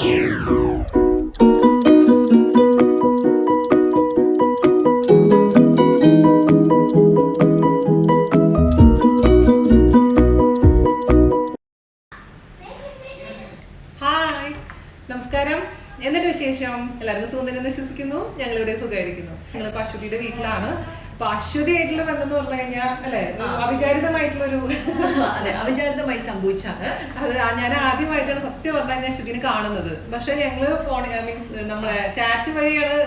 നമസ്കാരം. എന്നിട്ട് വിശേഷം? എല്ലാവർക്കും സുഖം തന്നെ വിശ്വസിക്കുന്നു. ഞങ്ങളിവിടെ സുഖമായിരിക്കുന്നു. ഞങ്ങളിപ്പോൾ അശ്വതിയുടെ വീട്ടിലാണ്. അപ്പൊ അശ്വതി ആയിട്ടുള്ള ബന്ധം എന്ന് പറഞ്ഞു കഴിഞ്ഞാൽ അല്ലെ അവിചാരിതമായിട്ടുള്ളൊരു അതെ അവിചാരിതമായി സംഭവിച്ചാണ് അത്. ഞാൻ ആദ്യമായിട്ടാണ് സത്യം പറഞ്ഞു കഴിഞ്ഞാൽ അശ്വതിനെ കാണുന്നത്. പക്ഷെ ഞങ്ങള് ഫോൺ മീൻസ് നമ്മളെ ചാറ്റ് വഴിയാണ്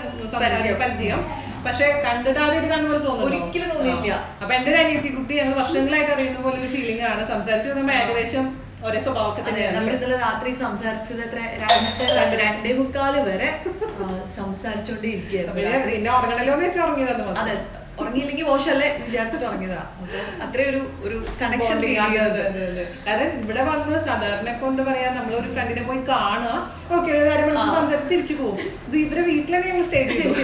പരിചയം. പക്ഷെ കണ്ടിട്ട് ആദ്യമായിട്ട് കാണുമ്പോൾ തോന്നുന്നു, ഒരിക്കലും തോന്നിയില്ല. അപ്പൊ എന്റെ ഒരു അനിയത്തി കുട്ടി ഞങ്ങൾ വർഷങ്ങളായിട്ട് അറിയുന്ന പോലെ ഒരു ഫീലിംഗ് ആണ്. സംസാരിച്ചു നമ്മൾ ഏകദേശം ഒരേ സ്വഭാവമൊക്കെ തന്നെയാണ്. നമ്മൾ ഇന്നലെ രാത്രി സംസാരിച്ചത് എത്ര 2:45 വരെ സംസാരിച്ചോണ്ടേ ഇരിക്കുകയായിരുന്നു. പിന്നെ ഉറങ്ങണല്ലോ വെച്ച് ഉറങ്ങിയതാണ്. അതെ, ഉറങ്ങിയില്ലെങ്കിൽ മോശമല്ലേ വിചാരിച്ചിട്ട് ഉറങ്ങിയതാ. അത്രയും ഒരു കണക്ഷൻ. കാരണം ഇവിടെ വന്ന് സാധാരണ ഇപ്പൊ എന്താ പറയാ, നമ്മളൊരു ഫ്രണ്ടിനെ പോയി കാണുക, ഓക്കെ ഒരു കാര്യം സംസാരിച്ച് തിരിച്ചു പോകും. ഇത് ഇവരെ വീട്ടിലാണ് ഞങ്ങൾ സ്റ്റേ ചെയ്തത്.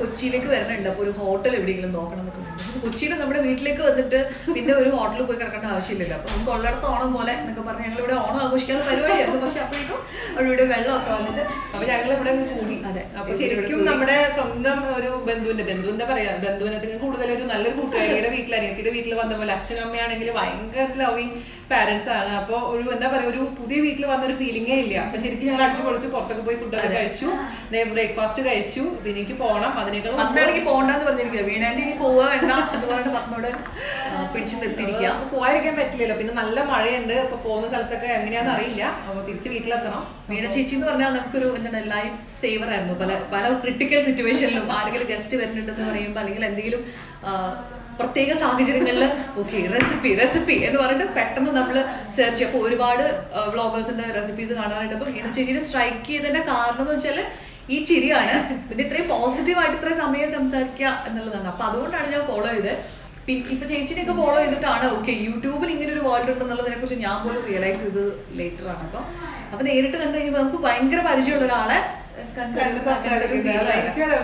കൊച്ചിയിലേക്ക് വരണുണ്ട്, അപ്പൊ ഒരു ഹോട്ടൽ എവിടെയെങ്കിലും നോക്കണം എന്നൊക്കെ. കൊച്ചിയിൽ നമ്മുടെ വീട്ടിലേക്ക് വന്നിട്ട് പിന്നെ ഒരു ഹോട്ടലിൽ പോയി കിടക്കേണ്ട ആവശ്യമില്ലല്ലോ. അപ്പൊ നമുക്ക് ഉള്ളിടത്ത് ഓണം പോലെ എന്നൊക്കെ പറഞ്ഞ് ഞങ്ങൾ ഇവിടെ ഓണം ആഘോഷിക്കാനുള്ള പരിപാടിയായിരുന്നു. പക്ഷെ അപ്പോഴേക്കും അവിടെ വെള്ളമൊക്കെ വന്നിട്ട് അപ്പൊ ഞങ്ങൾ ഇവിടെ കൂടി. അതെ, അപ്പൊ ശരിക്കും നമ്മുടെ സ്വന്തം ഒരു ബന്ധുവിന്റെ പറയാ ബന്ധുവിനത്തിന് കൂടുതൽ ഒരു നല്ലൊരു കൂട്ടുകാരിയുടെ വീട്ടിൽ അനിയത്തിന്റെ വീട്ടിൽ വന്ന പോലെ അച്ഛനും അമ്മയാണെങ്കിൽ ഭയങ്കര ലവിങ് പാരന്റ്സ് ആണ്. അപ്പൊ ഒരു എന്താ പറയാ, ഒരു പുതിയ വീട്ടിൽ വന്നൊരു ഫീലിംഗേ ഇല്ല. അപ്പൊ ശരിക്കും ഞങ്ങൾ അടിച്ചു പൊളിച്ച് പുറത്തൊക്കെ പോയി ഫുഡൊക്കെ കഴിച്ചു, ബ്രേക്ക്ഫാസ്റ്റ് കഴിച്ചു. പിന്നെ എനിക്ക് പോകണം, അതിനേക്കാൾ പത്മയാണെങ്കിൽ പോകണ്ടെന്ന് പറഞ്ഞിരിക്കുക. വീണാന്റെ ഇനി പോവുക വേണ്ട എന്ന് പറഞ്ഞിട്ട് പത്മയോട് പിടിച്ചു നിർത്തിയിരിക്കുക. പോകാതിരിക്കാൻ പറ്റില്ലല്ലോ. പിന്നെ നല്ല മഴയുണ്ട്. അപ്പൊ പോകുന്ന സ്ഥലത്തൊക്കെ എങ്ങനെയാന്ന് അറിയില്ല. അപ്പൊ തിരിച്ച് വീട്ടിലെത്തണം. വീണ ചേച്ചി എന്ന് പറഞ്ഞാൽ നമുക്കൊരു എന്താണ് ലൈഫ് സേവർ ആയിരുന്നു. പല ക്രിട്ടിക്കൽ സിറ്റുവേഷനിലും ആരെങ്കിലും ഗസ്റ്റ് വരുന്നുണ്ടെന്ന് പറയുമ്പോൾ അല്ലെങ്കിൽ എന്തെങ്കിലും പ്രത്യേക സാഹചര്യങ്ങളിൽ ഓക്കെ റെസിപ്പി എന്ന് പറഞ്ഞിട്ട് പെട്ടെന്ന് നമ്മൾ സെർച്ച് ചെയ്യും. അപ്പോൾ ഒരുപാട് വ്ളോഗേഴ്സിന്റെ റെസിപ്പീസ് കാണാനായിട്ട്. അപ്പോൾ വീണ ചേച്ചിനെ സ്ട്രൈക്ക് ചെയ്തതിന്റെ കാരണം എന്ന് വെച്ചാൽ ഈ ചിരിയാണ്. പിന്നെ ഇത്രയും പോസിറ്റീവായിട്ട് ഇത്രയും സമയം സംസാരിക്കുക എന്നുള്ളതാണ്. അപ്പൊ അതുകൊണ്ടാണ് ഞാൻ ഫോളോ ചെയ്തത്. ഇപ്പൊ ചേച്ചിനെയൊക്കെ ഫോളോ ചെയ്തിട്ടാണ് ഓക്കെ യൂട്യൂബിൽ ഇങ്ങനെ ഒരു വേൾഡ് ഉണ്ടെന്നുള്ളതിനെ കുറിച്ച് ഞാൻ പോലും റിയലൈസ് ചെയ്തത് ലേറ്റർ ആണ്. അപ്പൊ നേരിട്ട് കണ്ടു കഴിഞ്ഞപ്പോൾ നമുക്ക് ഭയങ്കര പരിചയമുള്ള ഒരാളെ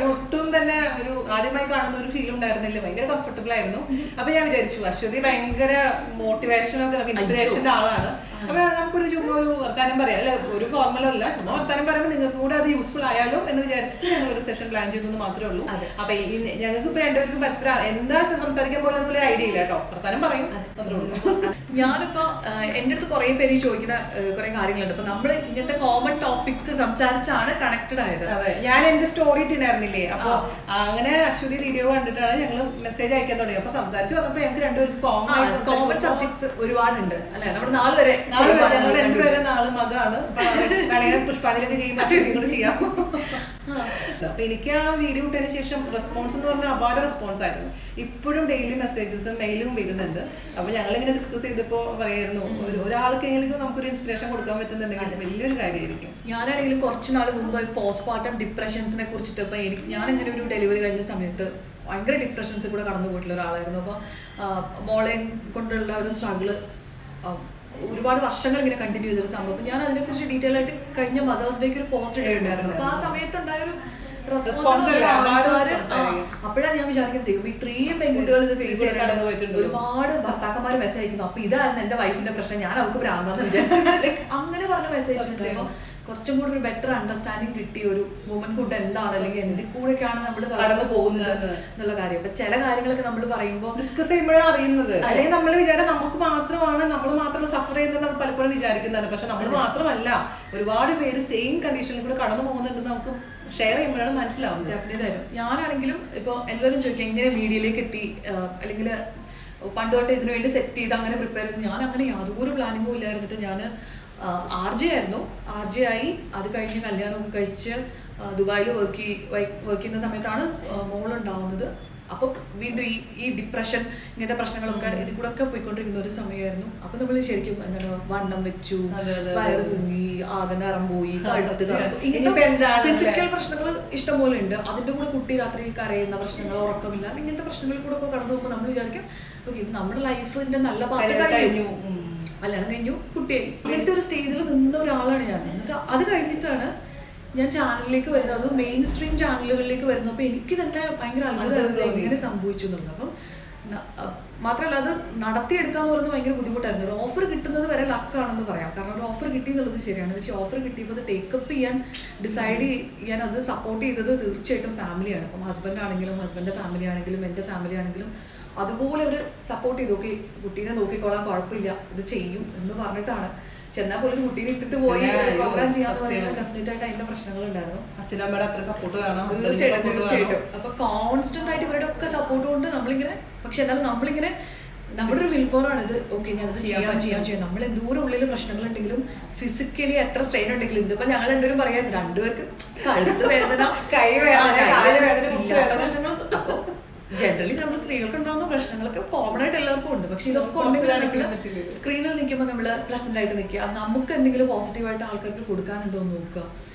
ഒട്ടും തന്നെ ഒരു ആദ്യമായി കാണുന്ന ഒരു ഫീൽ ഉണ്ടായിരുന്നില്ല. ഭയങ്കര കംഫർട്ടബിൾ ആയിരുന്നു. അപ്പൊ ഞാൻ വിചാരിച്ചു അശ്വതി ഭയങ്കര മോട്ടിവേഷൻ ഒക്കെ ഇൻസ്പിറേഷന്റെ ആളാണ്. അപ്പൊ നമുക്കൊരു ചുമ്മാ ഒരു വർത്താനം പറയാം അല്ലെ, ഒരു ഫോർമുലല്ല, ചുമ്മാ വർത്താനം പറയുമ്പോൾ നിങ്ങൾക്ക് കൂടെ അത് യൂസ്ഫുൾ ആയാലും എന്ന് വിചാരിച്ചിട്ട് ഞങ്ങൾ ഒരു സെഷൻ പ്ലാൻ ചെയ്തു മാത്രമേ ഉള്ളൂ. അപ്പൊ ഞങ്ങൾക്ക് ഇപ്പൊ രണ്ടുപേർക്കും പരസ്പരം എന്താ സംസാരിക്കാൻ പോലെ ഐഡിയ ഇല്ല കേട്ടോ, വർത്താനം പറയും. ഞാനിപ്പോ എന്റെ അടുത്ത് കുറെ പേര് ചോദിക്കുന്ന കുറെ കാര്യങ്ങളുണ്ട്. അപ്പൊ നമ്മൾ ഇങ്ങനത്തെ കോമൺ ടോപ്പിക്സ് സംസാരിച്ചാണ് കണക്റ്റഡ് ആയത്. അതെ, ഞാൻ എന്റെ സ്റ്റോറി ഇട്ടിട്ടുണ്ടായിരുന്നില്ലേ, അപ്പൊ അങ്ങനെ അശ്വതി വീഡിയോ കണ്ടിട്ടാണ് ഞങ്ങൾ മെസ്സേജ് അയക്കാൻ തുടങ്ങി. അപ്പൊ സംസാരിച്ച് വന്നപ്പോ ഞങ്ങൾക്ക് രണ്ടുപേർക്ക് കോമൺ സബ്ജക്ട്സ് ഒരുപാടുണ്ട് അല്ലെ. നമ്മുടെ നാല് രണ്ടുപേരെ നാള് മകാണ്. വേണമെങ്കിൽ പുഷ്പാഞ്ജലിയൊക്കെ ചെയ്യുമ്പോൾ അശ്വതി കൂടെ ചെയ്യാം. അപ്പൊ എനിക്ക് ആ വീഡിയോ ഇട്ടതിന് ശേഷം റെസ്പോൺസ് എന്ന് പറഞ്ഞാൽ അപാര റെസ്പോൺസ് ആയിരുന്നു. ഇപ്പോഴും ഡെയിലി മെസ്സേജസും മെയിലും വരുന്നുണ്ട്. അപ്പൊ ഞങ്ങളിങ്ങനെ ഡിസ്കസ് ചെയ്തപ്പോ പറയായിരുന്നു, ഒരാൾക്കെങ്കിലും നമുക്കൊരു ഇൻസ്പിറേഷൻ കൊടുക്കാൻ പറ്റുന്നുണ്ടെങ്കിൽ വലിയൊരു കാര്യമായിരിക്കും. ഞാനാണെങ്കിലും കുറച്ച് നാൾ മുമ്പ് പോസ്റ്റ്മോർട്ടം ഡിപ്രഷൻസിനെ കുറിച്ചിട്ട് ഇപ്പൊ ഞാൻ ഇങ്ങനെ ഒരു ഡെലിവറി കഴിഞ്ഞ സമയത്ത് ഭയങ്കര ഡിപ്രഷൻസ് കൂടെ കടന്നു പോയിട്ടുള്ള ഒരാളായിരുന്നു. അപ്പൊ മോളെ കൊണ്ടുള്ള ഒരു സ്ട്രഗിള് ഒരുപാട് വർഷങ്ങൾ ഇങ്ങനെ കണ്ടിന്യൂ ചെയ്തൊരു സംഭവം. ഞാൻ അതിനെക്കുറിച്ച് ഡീറ്റെയിൽ ആയിട്ട് കഴിഞ്ഞ മദേഴ്സ് ഡേക്ക് ഒരു പോസ്റ്റ് ഇട്ടിട്ടുണ്ടായിരുന്നു. അപ്പൊ ആ സമയത്തുണ്ടായ ഒരു അപ്പോഴാണ് ഞാൻ വിചാരിക്കുന്നത്, ദൈവം ഇത്രയും പെൺകുട്ടികൾ ഇത് ഫേസ് ചെയ്ത് കടന്നു പോയിട്ടുണ്ട്. ഒരുപാട് ഭർത്താക്കന്മാർ മെസ്സേജ് അയക്കുന്നു. അപ്പൊ ഇതായിരുന്നു എന്റെ വൈഫിന്റെ പ്രശ്നം, ഞാൻ അവർക്ക് ഭ്രാന്താന്ന് വിചാരിച്ചത്. അങ്ങനെ പറഞ്ഞ മെസ്സേജ് ഉണ്ടായിരുന്നു. കുറച്ചും കൂടി ഒരു ബെറ്റർ അണ്ടർസ്റ്റാൻഡിങ് കിട്ടി ഒരു വുമൻഹുഡ് എന്താണ്, അല്ലെങ്കിൽ എന്തിൽ കൂടെയൊക്കെയാണ് നമ്മൾ കടന്നു പോകുന്നത് എന്നുള്ള കാര്യം. അപ്പൊ ചില കാര്യങ്ങളൊക്കെ നമ്മൾ പറയുമ്പോൾ ഡിസ്കസ് ചെയ്യുമ്പോഴാണ് അറിയുന്നത്. അല്ലെങ്കിൽ നമ്മൾ വിചാരം നമുക്ക് മാത്രമാണ്, നമ്മൾ മാത്രം സഫർ ചെയ്യുന്നത് നമ്മൾ പലപ്പോഴും വിചാരിക്കുന്നതാണ്. പക്ഷെ നമ്മൾ മാത്രമല്ല, ഒരുപാട് പേര് സെയിം കണ്ടീഷനിൽ കൂടെ കടന്നു പോകുന്നുണ്ടെന്ന് നമുക്ക് ഷെയർ ചെയ്യുമ്പോഴാണ് മനസ്സിലാവുന്നത്. ഡെഫിനറ്റായിട്ടും ഞാനാണെങ്കിലും ഇപ്പൊ എല്ലാവരും ചോദിക്കും എങ്ങനെ മീഡിയയിലേക്ക് എത്തി, അല്ലെങ്കിൽ പണ്ട് തൊട്ട് ഇതിനു വേണ്ടി സെറ്റ് ചെയ്ത് അങ്ങനെ പ്രിപ്പയർ ചെയ്ത്. ഞാൻ അങ്ങനെ യാതൊരു പ്ലാനിങ്ങും ഇല്ലായിരുന്നിട്ട് ഞാൻ RJ ആയിരുന്നു. RJ ആയി, അത് കഴിഞ്ഞ് കല്യാണമൊക്കെ കഴിച്ച് ദുബായിൽ വർക്ക് ചെയ്യുന്ന സമയത്താണ് മോളുണ്ടാവുന്നത്. അപ്പൊ വീണ്ടും ഈ ഡിപ്രഷൻ ഇങ്ങനത്തെ പ്രശ്നങ്ങളൊക്കെ ഇതിൽ കൂടെ ഒക്കെ പോയിക്കൊണ്ടിരിക്കുന്ന ഒരു സമയമായിരുന്നു. അപ്പൊ നമ്മൾ ശരിക്കും എന്താണ് വണ്ണം വെച്ചു, വയറ് തൂങ്ങി, ആകെ നിറം പോയി, കഴുത്ത് കറുത്തു, ഇങ്ങനത്തെ ഫിസിക്കൽ പ്രശ്നങ്ങൾ ഇഷ്ടംപോലെ ഉണ്ട്. അതിന്റെ കൂടെ കുട്ടി രാത്രി കരയുന്ന പ്രശ്നങ്ങൾ, ഉറക്കമില്ല, ഇങ്ങനത്തെ പ്രശ്നങ്ങളിൽ കൂടെ ഒക്കെ കടന്നു പോകുമ്പോൾ നമ്മൾ വിചാരിക്കും ഓക്കെ ഇത് നമ്മുടെ ലൈഫിന്റെ നല്ല ഭാഗം കഴിഞ്ഞു, കല്യാണം കഴിഞ്ഞു, കുട്ടിയായി, അങ്ങനത്തെ ഒരു സ്റ്റേജിൽ നിന്ന ഒരാളാണ് ഞാൻ. എന്നിട്ട് അത് കഴിഞ്ഞിട്ടാണ് ഞാൻ ചാനലിലേക്ക് വരുന്നത്, അത് മെയിൻ സ്ട്രീം ചാനലുകളിലേക്ക് വരുന്നത്. അപ്പൊ എനിക്ക് തന്നെ ഭയങ്കര അത്ഭുതമായിരുന്നു എങ്ങനെ സംഭവിച്ചു എന്നുള്ളത്. അപ്പം മാത്രമല്ല അത് നടത്തിയെടുക്കുക എന്ന് പറയുന്നത് ഭയങ്കര ബുദ്ധിമുട്ടായിരുന്നു. ഒരു ഓഫർ കിട്ടുന്നത് വരെ ലക്കാണെന്ന് പറയാം. കാരണം ഒരു ഓഫർ കിട്ടി എന്നുള്ളത് ശരിയാണ്. പക്ഷെ ഓഫർ കിട്ടിയപ്പോൾ അത് ടേക്കപ്പ് ചെയ്യാൻ ഡിസൈഡ് ചെയ്യാൻ അത് സപ്പോർട്ട് ചെയ്തത് തീർച്ചയായിട്ടും ഫാമിലിയാണ്. അപ്പം ഹസ്ബൻഡ് ആണെങ്കിലും ഹസ്ബൻഡിൻ്റെ ഫാമിലി ആണെങ്കിലും എൻ്റെ ഫാമിലി ആണെങ്കിലും അതുപോലെ അവർ സപ്പോർട്ട് ചെയ്ത് നോക്കി, കുട്ടീനെ നോക്കിക്കോളാൻ കുഴപ്പമില്ല, ഇത് ചെയ്യും എന്ന് പറഞ്ഞിട്ടാണ്. ചെന്നാൽ പോലും കുട്ടീനെ ഇട്ടിട്ട് പോയി പ്രോഗ്രാം ചെയ്യാന്ന് പറയുന്നത് ഡെഫിനറ്റ് ആയിട്ട് അതിന്റെ പ്രശ്നങ്ങളുണ്ടായിരുന്നു. അച്ഛനമ്മയുടെ അത്ര സപ്പോർട്ട് വേണം. തീർച്ചയായിട്ടും. അപ്പൊ കോൺസ്റ്റന്റ് ആയിട്ട് ഇവരുടെ ഒക്കെ സപ്പോർട്ട് കൊണ്ട് നമ്മളിങ്ങനെ, പക്ഷെ എന്നാലും നമ്മളിങ്ങനെ നമ്മുടെ ഒരു വിൽ പവറാണ് ഇത്. ഓക്കെ, ഞാനത് ചെയ്യാൻ നമ്മൾ എന്തോരം ഉള്ളിൽ പ്രശ്നങ്ങളുണ്ടെങ്കിലും ഫിസിക്കലി എത്ര സ്ട്രെയിൻ ഉണ്ടെങ്കിലും, ഇതിപ്പോ ഞങ്ങൾ രണ്ടുപേരും പറയാം, രണ്ടുപേർക്ക് കഴുത്ത് വേദന, കൈ വേദന പ്രശ്നങ്ങൾ. അപ്പൊ ജനറലി നമ്മൾ സ്ത്രീകൾക്ക് ഉണ്ടാകുന്ന പ്രശ്നങ്ങളൊക്കെ കോമൺ ആയിട്ട് എല്ലാവർക്കും ഉണ്ട്. പക്ഷെ ഇതൊക്കെ ഉണ്ടെങ്കിൽ സ്ക്രീനിൽ നിൽക്കുമ്പോൾ നമ്മൾ പ്ലസന്റ് ആയിട്ട് നിൽക്കുക, നമുക്ക് എന്തെങ്കിലും പോസിറ്റീവായിട്ട് ആൾക്കാർക്ക് കൊടുക്കാനുണ്ടോ എന്ന് നോക്കുക.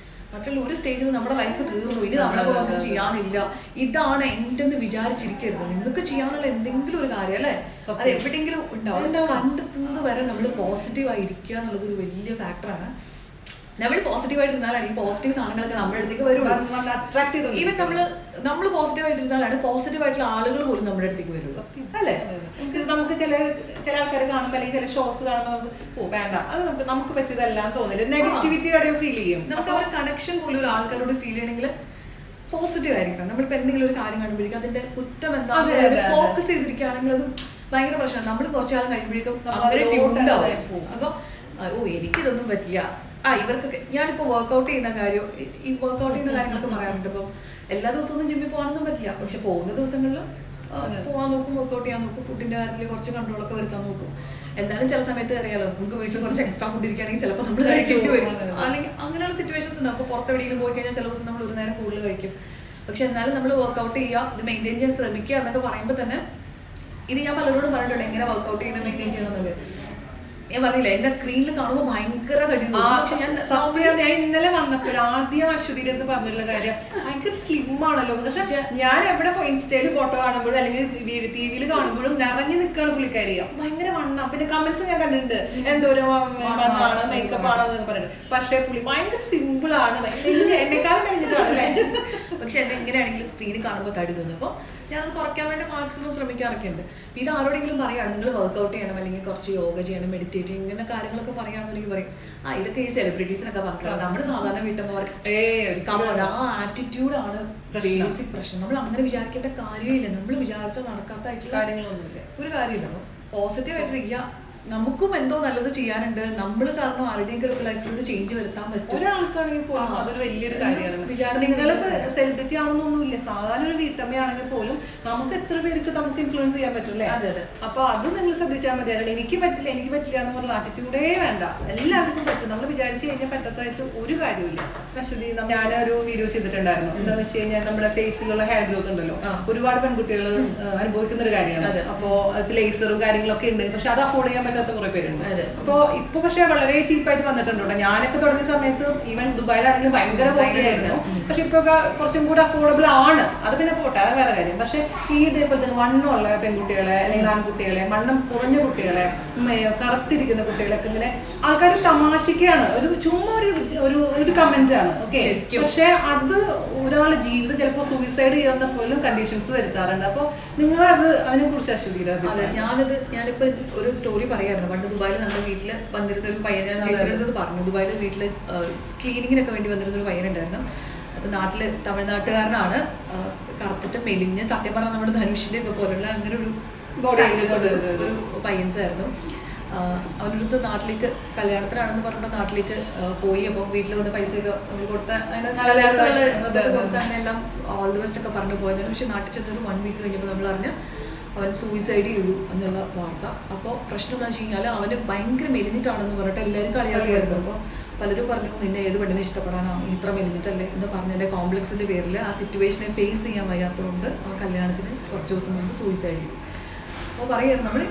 മാത്രമല്ല ഒരു സ്റ്റേജിൽ നമ്മുടെ ലൈഫ് തീർന്നു, ഇനി നമ്മളെ ഒന്നും ചെയ്യാനില്ല, ഇതാണ് എൻ്റെ എന്ന് വിചാരിച്ചിരിക്കരുത്. നിങ്ങൾക്ക് ചെയ്യാനുള്ള എന്തെങ്കിലും ഒരു കാര്യം അല്ലേ, അത് എവിടെയെങ്കിലും ഉണ്ടാവും. അത് കണ്ടെത്തുന്നത് വരെ നമ്മൾ പോസിറ്റീവായിരിക്കുക എന്നുള്ളത് ഒരു വലിയ ഫാക്ടറാണ്. നമ്മൾ പോസിറ്റീവായിട്ടിരുന്നാലാണ് ഈ പോസിറ്റീവ് സാധനങ്ങളൊക്കെ നമ്മുടെ അടുത്തേക്ക് വരും. അട്രാക്ട് ചെയ്തു. ഈവൻ നമ്മൾ പോസിറ്റീവായിട്ടിരുന്നാലാണ് പോസിറ്റീവായിട്ടുള്ള ആളുകൾ പോലും നമ്മുടെ അടുത്തേക്ക് വരും അല്ലേ. നമുക്ക് ചില ആൾക്കാരെ കാണുമ്പോൾ അല്ലെങ്കിൽ ചില ഷോസ് കാണുമ്പോൾ നമുക്ക് വേണ്ട, അത് നമുക്ക് പറ്റിയതെല്ലാം തോന്നില്ല, നെഗറ്റിവിറ്റി ഫീൽ ചെയ്യും. നമുക്ക് ആ ഒരു കണക്ഷൻ പോലും ഒരു ആൾക്കാരോട് ഫീൽ ചെയ്യണമെങ്കിൽ പോസിറ്റീവ് ആയിരിക്കണം. നമ്മളിപ്പോൾ എന്തെങ്കിലും ഒരു കാര്യം കാണുമ്പോഴേക്കും അതിന്റെ കുറ്റം എന്താണെന്ന് ഫോക്കസ് ചെയ്തിരിക്കുകയാണെങ്കിൽ അത് ഭയങ്കര പ്രശ്നമാണ്. നമ്മൾ കുറച്ചാൾ കഴിയുമ്പോഴേക്കും അപ്പൊ എനിക്കിതൊന്നും പറ്റില്ല, ഇവർക്കൊക്കെ. ഞാനിപ്പോൾ വർക്ക്ഔട്ട് ചെയ്യുന്ന കാര്യം, ഈ വർക്ക്ഔട്ട് ചെയ്യുന്ന കാര്യങ്ങളൊക്കെ പറയാറുണ്ട്. ഇപ്പം എല്ലാ ദിവസവും ജിമ്മിൽ പോകാനൊന്നും പറ്റില്ല, പക്ഷെ പോകുന്ന ദിവസങ്ങളിൽ പോകാൻ നോക്കും, വർക്ക്ഔട്ട് ചെയ്യാൻ നോക്കും, ഫുഡിന്റെ കാര്യത്തിൽ കുറച്ച് കൺട്രോളൊക്കെ വരുത്താൻ നോക്കും. എന്തായാലും ചില സമയത്ത് അറിയാലോ, നമുക്ക് വീട്ടിൽ കുറച്ച് എക്സ്ട്രാ ഫുഡ് ഇരിക്കുകയാണെങ്കിൽ ചിലപ്പോൾ നമ്മൾ കഴിക്കേണ്ടി വരും, അല്ലെങ്കിൽ അങ്ങനെയുള്ള സിറ്റുവേഷൻസ് ഉണ്ട്. അപ്പോൾ പുറത്ത് എവിടെയെങ്കിലും പോയി കഴിഞ്ഞാൽ ചില ദിവസം നമ്മൾ ഒരു നേരം കൂടുതൽ കഴിക്കും. പക്ഷെ എന്നാലും നമ്മൾ വർക്ക്ഔട്ട് ചെയ്യുക, ഇത് മെയിൻറ്റെയിൻ ചെയ്യാൻ ശ്രമിക്കുക എന്നൊക്കെ പറയുമ്പോൾ തന്നെ, ഇത് ഞാൻ പലരോടും പറഞ്ഞിട്ടുണ്ട് എങ്ങനെ വർക്ക്ഔട്ട് ചെയ്യണം, മെയിൻറ്റെയിൻ ചെയ്യണം എന്നുള്ളത്. ഞാൻ പറഞ്ഞില്ല, എന്റെ സ്ക്രീനിൽ കാണുമ്പോൾ ഭയങ്കര തടി. പക്ഷെ ഞാൻ ഇന്നലെ വന്നപ്പോൾ ആദ്യം അശ്വതിയുടെ അടുത്ത് പറഞ്ഞിട്ടുള്ള കാര്യം, ഭയങ്കര സ്ലിം ആണല്ലോ. പക്ഷെ ഞാൻ എവിടെ ഇൻസ്റ്റയിൽ ഫോട്ടോ കാണുമ്പോഴും അല്ലെങ്കിൽ ടി വിയിൽ കാണുമ്പോഴും നിറഞ്ഞു നിൽക്കുകയാണ് പുള്ളിക്കാരി, ഭയങ്കര വണ്ണം. പിന്നെ കമന്റ്സ് ഞാൻ കണ്ടിട്ടുണ്ട്, എന്തോരം വണ്ണാണ്, മേക്കപ്പ് ആണെന്നൊക്കെ പറഞ്ഞിട്ട്. പക്ഷെ പുള്ളി ഭയങ്കര സിമ്പിൾ ആണ്, എന്നെക്കാളും കഴിഞ്ഞിട്ടാണല്ലേ. പക്ഷെ എന്നെ എങ്ങനെയാണെങ്കിലും സ്ക്രീനിൽ കാണുമ്പോൾ തടി തോന്നും. അപ്പോൾ ഞാനത് കുറയ്ക്കാൻ വേണ്ടി മാക്സിമം ശ്രമിക്കാറൊക്കെ ഉണ്ട്. ഇത് ആരോടെങ്കിലും പറയുകയാണ് നിങ്ങൾ വർക്ക്ഔട്ട് ചെയ്യണം, അല്ലെങ്കിൽ കുറച്ച് യോഗ ചെയ്യണം, മെഡിറ്റേറ്റ് ചെയ്യണം, ഇങ്ങനെ കാര്യങ്ങളൊക്കെ പറയുകയാണെന്നുണ്ടെങ്കിൽ പറയും, ഇതൊക്കെ ഈ സെലിബ്രിറ്റീസിനൊക്കെ പറഞ്ഞിട്ടുള്ളത്, നമ്മൾ സാധാരണ വീട്ടമ്മമാർക്ക് ആ ആറ്റിറ്റ്യൂഡാണ് ബേസിക് പ്രശ്നം. നമ്മൾ അങ്ങനെ വിചാരിക്കേണ്ട കാര്യമില്ല. നമ്മൾ വിചാരിച്ചാൽ നടക്കാത്തായിട്ടുള്ള കാര്യങ്ങളൊന്നുമില്ല, ഒരു കാര്യമില്ല. അപ്പോൾ പോസിറ്റീവായിട്ടിരിക്കുക. നമുക്കും എന്തോ നല്ലത് ചെയ്യാനുണ്ട്, നമ്മൾ കാരണം ആരുടെയെങ്കിലും ഒക്കെ ലൈഫിലൊരു ചേഞ്ച് വരുത്താൻ പറ്റും. ഒരാൾക്കാണെങ്കിൽ പോലും അതൊരു വലിയൊരു കാര്യമാണ്. നിങ്ങളിപ്പോ സെലിബ്രിറ്റി ആണെന്നൊന്നുമില്ല, സാധാരണ ഒരു വീട്ടമ്മയാണെങ്കിൽ പോലും നമുക്ക് എത്ര പേർക്ക് നമുക്ക് ഇൻഫ്ലുവൻസ് ചെയ്യാൻ പറ്റും അല്ലേ. അതെ അതെ. അപ്പൊ അത് നിങ്ങൾ ശ്രദ്ധിച്ചാൽ മതി. അല്ലെങ്കിൽ എനിക്ക് പറ്റില്ല എന്ന് പറഞ്ഞ ആറ്റിറ്റ്യൂഡേ വേണ്ട, എല്ലാവർക്കും പറ്റും. നമ്മൾ വിചാരിച്ചു കഴിഞ്ഞാൽ പറ്റത്തായിട്ട് ഒരു കാര്യമില്ല. അശ്വതി, ഞാനൊരു വീഡിയോ ചെയ്തിട്ടുണ്ടായിരുന്നു. എന്താണെന്ന് വെച്ച് കഴിഞ്ഞാൽ നമ്മുടെ ഫേസിലുള്ള ഹെയർ ഗ്രോത്ത് ഉണ്ടല്ലോ, ഒരുപാട് പെൺകുട്ടികൾ അനുഭവിക്കുന്ന ഒരു കാര്യമാണ്. അപ്പോ ലേസറും കാര്യങ്ങളൊക്കെ ഉണ്ട്, പക്ഷെ അത് അഫോർഡ് ചെയ്യാൻ പറ്റാത്ത കുറെ പേരുണ്ട്. അപ്പൊ ഇപ്പൊ പക്ഷെ വളരെ ചീപ്പായിട്ട് വന്നിട്ടുണ്ട്. ഞാനൊക്കെ തുടങ്ങിയ സമയത്ത് ഈവൻ ദുബായിലാണെങ്കിലും ഭയങ്കര കോസ്റ്റ്ലി ആയിരുന്നു. പക്ഷെ ഇപ്പൊ കുറച്ചും കൂടെ അഫോർഡബിൾ ആണ്. അത് പിന്നെ പോട്ടെ, അത് വേറെ കാര്യം. പക്ഷെ ഈ ഇതേപോലെ തന്നെ വണ്ണമുള്ള പെൺകുട്ടികളെ അല്ലെങ്കിൽ ആൺകുട്ടികളെ, വണ്ണം കുറഞ്ഞ കുട്ടികളെ, കറുത്തിരിക്കുന്ന കുട്ടികളൊക്കെ ഇങ്ങനെ ആൾക്കാർ തമാശിക്കുകയാണ്. ഒരു ചുമ്മാ ഒരു കമന്റ് ആണ്. ഓക്കെ, പക്ഷെ അത് ഒരാളെ ജീവിതം ചിലപ്പോൾ സൂയിസൈഡ് ചെയ്യുന്ന പോലും കണ്ടീഷൻസ് വരുത്താറുണ്ട്. അപ്പൊ നിങ്ങളത് അതിനെ കുറിച്ച് അശ്വതിയുടെ ഞാനിപ്പോ ഒരു സ്റ്റോറി പറയാറുണ്ട്. പണ്ട് ദുബായിൽ നമ്മുടെ വീട്ടിൽ വന്നിരുന്ന ഒരു പയ്യൻ, ഞാൻ ചേച്ചിയുടെ പറഞ്ഞു, ദുബായിൽ വീട്ടിൽ ക്ലീനിങ്ങിനൊക്കെ വേണ്ടി വന്നിരുന്ന ഒരു പയ്യനുണ്ടായിരുന്നു. അപ്പൊ നാട്ടില് തമിഴ്നാട്ടുകാരനാണ്, കറുത്തിട്ട് മെലിഞ്ഞ്, സത്യം പറഞ്ഞാൽ നമ്മുടെ ധനുഷിന്റെ ഒക്കെ പോലുള്ള അങ്ങനെ ഒരു പയ്യൻസായിരുന്നു. അവനോട് നാട്ടിലേക്ക് കല്യാണത്തിനാണെന്ന് പറഞ്ഞിട്ട് നാട്ടിലേക്ക് പോയി. അപ്പോൾ വീട്ടിൽ വന്ന് പൈസയൊക്കെ നമ്മൾ കൊടുത്ത അങ്ങനെ എല്ലാം ഓൾ ദി ബെസ്റ്റ് ഒക്കെ പറഞ്ഞു പോയതിന്. പക്ഷെ നാട്ടിൽ ചെന്നൊരു 1 വീക്ക് കഴിഞ്ഞപ്പോൾ നമ്മൾ അറിഞ്ഞ അവൻ സൂയിസൈഡ് ചെയ്തു എന്നുള്ള വാർത്ത. അപ്പോൾ പ്രശ്നം എന്താ വെച്ച് കഴിഞ്ഞാൽ അവന് ഭയങ്കര മെലിഞ്ഞിട്ടാണെന്ന് പറഞ്ഞിട്ട് എല്ലാവരും കളിയാക്കുമായിരുന്നു. അപ്പോൾ പലരും പറഞ്ഞു, നിന്നെ ഏത് പെണ്ണിനെ ഇഷ്ടപ്പെടാനാണ്, ഇത്ര മെലിഞ്ഞിട്ടല്ലേ എന്ന് പറഞ്ഞതിൻ്റെ കോംപ്ലക്സിൻ്റെ പേരിൽ ആ സിറ്റുവേഷനെ ഫേസ് ചെയ്യാൻ വയ്യാത്തതുകൊണ്ട് ആ കല്യാണത്തിന് കുറച്ച് ദിവസം മുമ്പ് സൂയിസൈഡ് ചെയ്തു. അപ്പോൾ പറയുകയാണ്,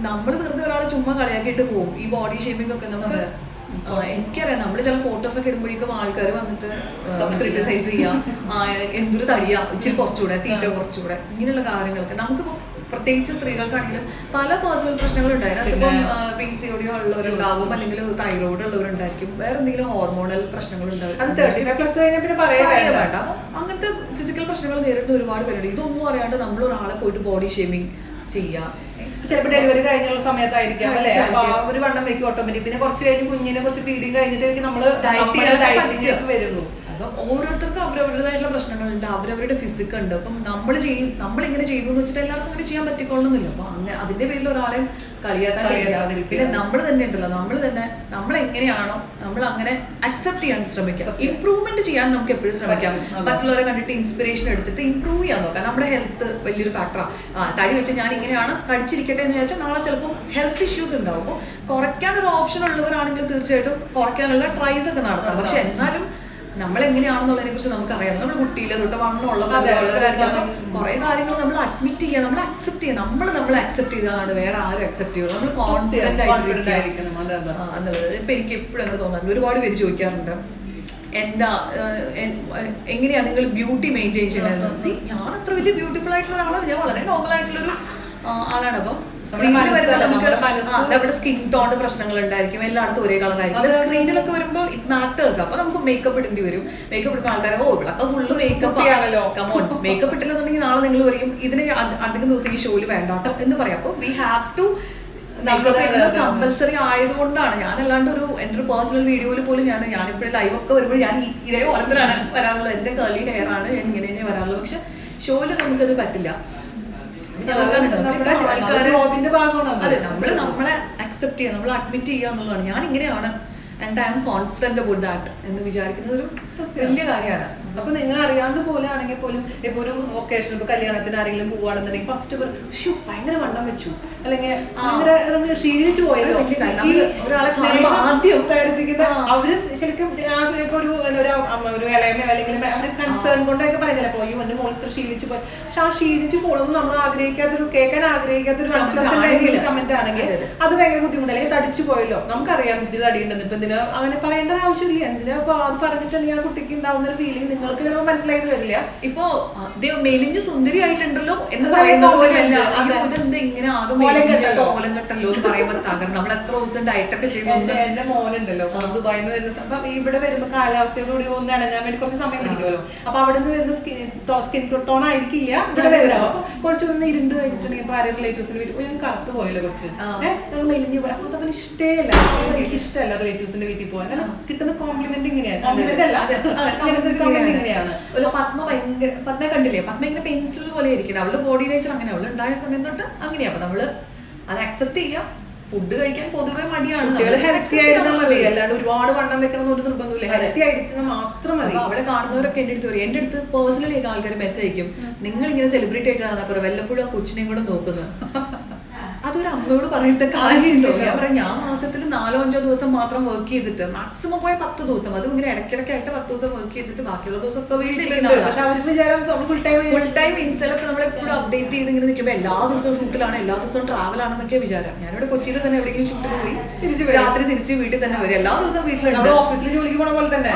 നമ്മൾ വെറുതെ ഒരാളെ ചുമ്മാ കളിയാക്കിയിട്ട് പോകും. ഈ ബോഡി ഷേമിംഗ് ഒക്കെ നമുക്ക് എനിക്കറിയാം. നമ്മൾ ചില ഫോട്ടോസൊക്കെ ഇടുമ്പോഴേക്കും ആൾക്കാർ വന്നിട്ട് ക്രിട്ടിസൈസ് ചെയ്യാം, എന്തൊരു തടിയാ, ഇച്ചിരി കുറച്ചുകൂടെ, തീറ്റ കുറച്ചുകൂടെ, ഇങ്ങനെയുള്ള കാര്യങ്ങളൊക്കെ. നമുക്കിപ്പോൾ പ്രത്യേകിച്ച് സ്ത്രീകൾക്കാണെങ്കിലും പല പേഴ്സണൽ പ്രശ്നങ്ങളുണ്ടായിരുന്നു. അതിപ്പം PCOD ഉള്ളവരുണ്ടാവും, അല്ലെങ്കിൽ തൈറോയ്ഡ് ഉള്ളവരുണ്ടായിരിക്കും, വേറെ എന്തെങ്കിലും ഹോർമോണൽ പ്രശ്നങ്ങളുണ്ടാവും. അത് 35+ കഴിഞ്ഞാൽ പിന്നെ പറയാൻ വേണ്ട. അങ്ങനത്തെ ഫിസിക്കൽ പ്രശ്നങ്ങൾ നേരിടുന്ന ഒരുപാട് പേരുണ്ട്. ഇതൊന്നും അറിയാണ്ട് നമ്മൾ ഒരാളെ പോയിട്ട് ബോഡി ഷേമിങ് ചെയ്യാം. ചിലപ്പോൾ ഡെലിവറി കഴിഞ്ഞുള്ള സമയത്തായിരിക്കാം അല്ലെ, അപ്പൊ ഒരു വണ്ണം വെക്കും ഓട്ടോമാറ്റിക്. പിന്നെ കുറച്ച് കഴിഞ്ഞ് കുഞ്ഞിനെ കുറച്ച് ഫീഡിങ് കഴിഞ്ഞിട്ട് നമ്മള് ഡയറ്റിലേക്ക് വരുള്ളൂ. അപ്പം ഓരോരുത്തർക്കും അവരവരുടേതായിട്ടുള്ള പ്രശ്നങ്ങളുണ്ട്, അവരവരുടെ ഫിസിക് ഉണ്ട്. അപ്പം നമ്മളിങ്ങനെ ചെയ്തു എന്ന് വെച്ചിട്ട് എല്ലാവർക്കും അങ്ങനെ ചെയ്യാൻ പറ്റിക്കൊള്ളുന്നില്ല. അപ്പൊ അങ്ങനെ അതിന്റെ പേരിൽ ഒരാളെ കളിയാക്കാതിരിക്കുക. പിന്നെ നമ്മൾ തന്നെ ഉണ്ടല്ലോ, നമ്മൾ എങ്ങനെയാണോ നമ്മൾ അങ്ങനെ അക്സെപ്റ്റ് ചെയ്യാൻ ശ്രമിക്കാം. ഇംപ്രൂവ്മെന്റ് ചെയ്യാൻ നമുക്ക് എപ്പോഴും ശ്രമിക്കാം. മറ്റുള്ളവരെ കണ്ടിട്ട് ഇൻസ്പിറേഷൻ എടുത്തിട്ട് ഇംപ്രൂവ് ചെയ്യാൻ നോക്കാം. നമ്മുടെ ഹെൽത്ത് വലിയൊരു ഫാക്ടറാണ്. തടി വെച്ച് ഞാൻ ഇങ്ങനെയാണ്, തടിച്ചിരിക്കട്ടെ എന്ന് വിചാരിച്ചാൽ നാളെ ചിലപ്പോൾ ഹെൽത്ത് ഇഷ്യൂസ് ഉണ്ടാവും. അപ്പോൾ കുറയ്ക്കാനൊരു ഓപ്ഷൻ ഉള്ളവരാണെങ്കിൽ തീർച്ചയായിട്ടും കുറയ്ക്കാനുള്ള ട്രൈസ് ഒക്കെ നടത്താം. പക്ഷെ എന്നാലും നമ്മളെങ്ങനെയാണെന്നുള്ളതിനെ കുറിച്ച് നമുക്കറിയാം. നമ്മൾ കുട്ടിയിലെ തൊട്ട് വണ്ണമുള്ള കുറെ കാര്യങ്ങൾ നമ്മൾ അഡ്മിറ്റ് ചെയ്യുക, നമ്മൾ അക്സെപ്റ്റ് ചെയ്യുക. നമ്മൾ അക്സെപ്റ്റ് ചെയ്തതാണ്, വേറെ ആരും അക്സെപ്റ്റ് ചെയ്യുള്ളൂ. നമ്മൾ കോൺഫിഡന്റ് ആയിരിക്കണം എന്നുള്ളത് ഇപ്പൊ എനിക്ക് എപ്പോഴും അങ്ങനെ തോന്നാറുണ്ട്. ഒരുപാട് പേര് ചോദിക്കാറുണ്ട്, എങ്ങനെയാ നിങ്ങൾ ബ്യൂട്ടി മെയിൻറ്റെയിൻ ചെയ്യുന്നത്? ഞാൻ അത്ര വലിയ ബ്യൂട്ടിഫുൾ ആയിട്ടുള്ള ഒരാളാണ്, ഞാൻ വളരെ നോർമൽ ആയിട്ടുള്ളൊരു ആളാണ്. അപ്പം സ്ക്രീനിൽ വരുമ്പോൾ നമുക്ക് നമ്മുടെ സ്കിൻ ടോണിന്റെ പ്രശ്നങ്ങൾ ഉണ്ടായിരിക്കും, എല്ലായിടത്തും ഒരേ കളറായിരിക്കും. സ്ക്രീനിലൊക്കെ വരുമ്പോൾ ഇറ്റ് മാറ്റേഴ്സ്. അപ്പൊ നമുക്ക് മേക്കപ്പ് ഇടേണ്ടി വരും. മേക്കപ്പ് ഇടുന്ന ആൾക്കാരെ ഇവിടൊക്കെ ഫുള്ള് മേക്കപ്പ് ആണല്ലോ, കമോൺ മേക്കപ്പ് ഇട്ടില്ലെന്നുണ്ടെങ്കിൽ നാളെ നിങ്ങൾ പറയും ഇതിന് അധികം ദിവസം ഈ ഷോയിൽ വേണ്ടാട്ടോ എന്ന് പറയാം. അപ്പൊ വി ഹാവ് ടു കമ്പൽസറി ആയതുകൊണ്ടാണ്. ഞാനല്ലാണ്ട് എൻ്റെ ഒരു പേഴ്സണൽ വീഡിയോയിൽ പോലും ഞാനിപ്പോഴും ലൈവ് ഒക്കെ വരുമ്പോൾ ഞാൻ ഇതേ ഓളത്തിലാണ് വരാറുള്ളത്. എന്റെ കേളി ഹെയർ ആണ്, ഞാൻ ഇങ്ങനെ തന്നെ വരാറുള്ളത്. പക്ഷെ ഷോയിൽ നമുക്കത് പറ്റില്ല. നമ്മളെ അക്സെപ്റ്റ് ചെയ്യുക, നമ്മൾ അഡ്മിറ്റ് ചെയ്യുക എന്നുള്ളതാണ്. ഞാൻ ഇങ്ങനെയാണ് and I am confident about that എന്ന് വിചാരിക്കുന്നത് ഒരു വലിയ കാര്യമാണ്. അപ്പൊ നിങ്ങൾ അറിയാണ്ട് പോലെ ആണെങ്കിൽ പോലും ഇപ്പൊ ഒരു ഒക്കേഷൻ, ഇപ്പൊ കല്യാണത്തിന് ആരെങ്കിലും പോവാണെന്നുണ്ടെങ്കിൽ ഫസ്റ്റ് ഭയങ്കര വണ്ണം വെച്ചു അല്ലെങ്കിൽ അങ്ങനെ ക്ഷീണിച്ചു പോയല്ലോ, ഒരാളെ ആദ്യം പ്രകടിപ്പിക്കുന്ന അവര് ശരിക്കും ഇപ്പൊ ഒരു ഇളയമയോ അല്ലെങ്കിൽ അവര് കൺസേൺ കൊണ്ടൊക്കെ പറയുന്നില്ല, അപ്പൊ എന്റെ മോളത്തിൽ ക്ഷീണിച്ചു പോയി. പക്ഷെ ആ ക്ഷീണിച്ചു പോകണമെന്ന് നമ്മൾ ആഗ്രഹിക്കാത്തൊരു കേൾക്കാൻ ആഗ്രഹിക്കാത്തൊരു കമന്റ് ആണെങ്കിൽ അത് ഭയങ്കര ബുദ്ധിമുട്ട്. അല്ലെങ്കിൽ തടിച്ചു പോയല്ലോ, നമുക്കറിയാം ഇതിന് തടിയുണ്ടെന്ന്, ഇപ്പൊ എന്തിനാ അങ്ങനെ പറയേണ്ട ആവശ്യമില്ല. എന്തിനാ അപ്പൊ അത് പറഞ്ഞിട്ടുണ്ടെങ്കിൽ ആ കുട്ടിക്ക് ഉണ്ടാവുന്ന ഒരു ഫീലിംഗ് നിങ്ങൾക്ക് ചിലപ്പോൾ മനസ്സിലായത് വരില്ല. ഇപ്പൊ മെലിഞ്ഞ് സുന്ദരി ആയിട്ടുണ്ടല്ലോ എന്ന് പറയുന്നത് പോലെയല്ല, ഇതെന്താ ഇങ്ങനെ ആകെ ഓലം കെട്ടല്ലോ എന്ന് പറയുമ്പോൾ തകർന്ന് നമ്മൾ എത്ര ദിവസം ഡയറ്റ് ഒക്കെ ചെയ്തു. എന്റെ മോനുണ്ടല്ലോ ദുബായിൽ നിന്ന് വരുന്ന, അപ്പൊ ഇവിടെ വരുമ്പോ കാലാവസ്ഥയോടുകൂടി ഒന്ന് ഇണങ്ങാൻ വേണ്ടി കുറച്ച് സമയം പിടിക്കുമല്ലോ. അപ്പൊ അവിടെ നിന്ന് വരുന്ന സ്കിൻ ടോൺ ആയിരിക്കില്ല ഇവിടെ വരുന്നത്. അപ്പൊ കുറച്ചൊന്ന് ഇരുണ്ട് കഴിഞ്ഞിട്ടുണ്ടെങ്കിൽ ഇപ്പൊ ആരും റിലേറ്റീവ്സിന് വീട്ടിൽ ഞാൻ കറുത്ത് പോയല്ലോ കൊച്ച്, ഞങ്ങൾ മെലിഞ്ഞ് പോയി. അപ്പൊ അതവന് ഇഷ്ടമല്ല, എനിക്ക് ഇഷ്ടമല്ല റിലേറ്റീവ്സിന്റെ വീട്ടിൽ പോകാൻ. കാരണം കിട്ടുന്ന കോംപ്ലിമെന്റ് ഇങ്ങനെയാണ്, കോംപ്ലിമെന്റ് അല്ല ഇങ്ങനെയാണ്. പത്മ കണ്ടില്ലേ, പത്മ ഇങ്ങനെ പെൻസിൽ പോലെ ഇരിക്കണം. അവളുടെ ബോഡി നേച്ചർ അങ്ങനെ, അവള് ഉണ്ടായ സമയം തൊട്ട് അങ്ങനെയാ. അപ്പൊ നമ്മള് അത് അക്സെപ്റ്റ് ചെയ്യാം. ഫുഡ് കഴിക്കാൻ പൊതുവെ മടിയാണ്. ഹെൽത്തി ആയിരുന്നാൽ മതി, അല്ലാണ്ട് ഒരുപാട് വണ്ണം വെക്കണം എന്നൊരു നിർബന്ധമില്ല. ഹെൽത്തി ആയിരിക്കുന്ന മാത്രം മതി. അവളെ കാണുന്നവരൊക്കെ എന്റെ അടുത്ത് പറയും, എന്റെ അടുത്ത് പേഴ്സണലി ആൾക്കാർ മെസ്സേജ് അയക്കും, നിങ്ങൾ ഇങ്ങനെ സെലിബ്രേറ്റ് ആയിട്ടാണ് അപ്പൊ വല്ലപ്പോഴും ആ കൊച്ചിനെയും കൂടെ നോക്കുന്നത്. അതൊരു അമ്മയോട് പറഞ്ഞിട്ട് കാര്യമില്ലോ. ഞാൻ പറയാം, ഞാൻ മാസത്തിൽ 4-5 ദിവസം മാത്രം വർക്ക് ചെയ്തിട്ട് മാക്സിമം പോയ 10 ദിവസം, അതും ഇങ്ങനെ ഇടയ്ക്കിടയ്ക്കായിട്ട് 10 ദിവസം വർക്ക് ചെയ്തിട്ട് ബാക്കിയുള്ള ദിവസം ഒക്കെ വീട്ടിലിരിക്കുന്നത്. ഫുൾ ടൈം ഇൻസ്റ്റയിലൊക്കെ നമ്മൾ എപ്പോഴും അപ്ഡേറ്റ് ചെയ്ത് ഇങ്ങനെ നിൽക്കുമ്പോൾ എല്ലാ ദിവസവും ഷൂട്ടിലാണ്, എല്ലാ ദിവസവും ട്രാവൽ ആണെന്നൊക്കെ വിചാരം. ഞാനിവിടെ കൊച്ചിയിൽ തന്നെ എവിടെയെങ്കിലും ഷൂട്ടിന് പോയി രാത്രി തിരിച്ച് വീട്ടിൽ തന്നെ വരും. എല്ലാ ദിവസവും വീട്ടിലുണ്ട്, ഓഫീസിൽ ജോലിക്ക് പോണ പോലെ തന്നെ.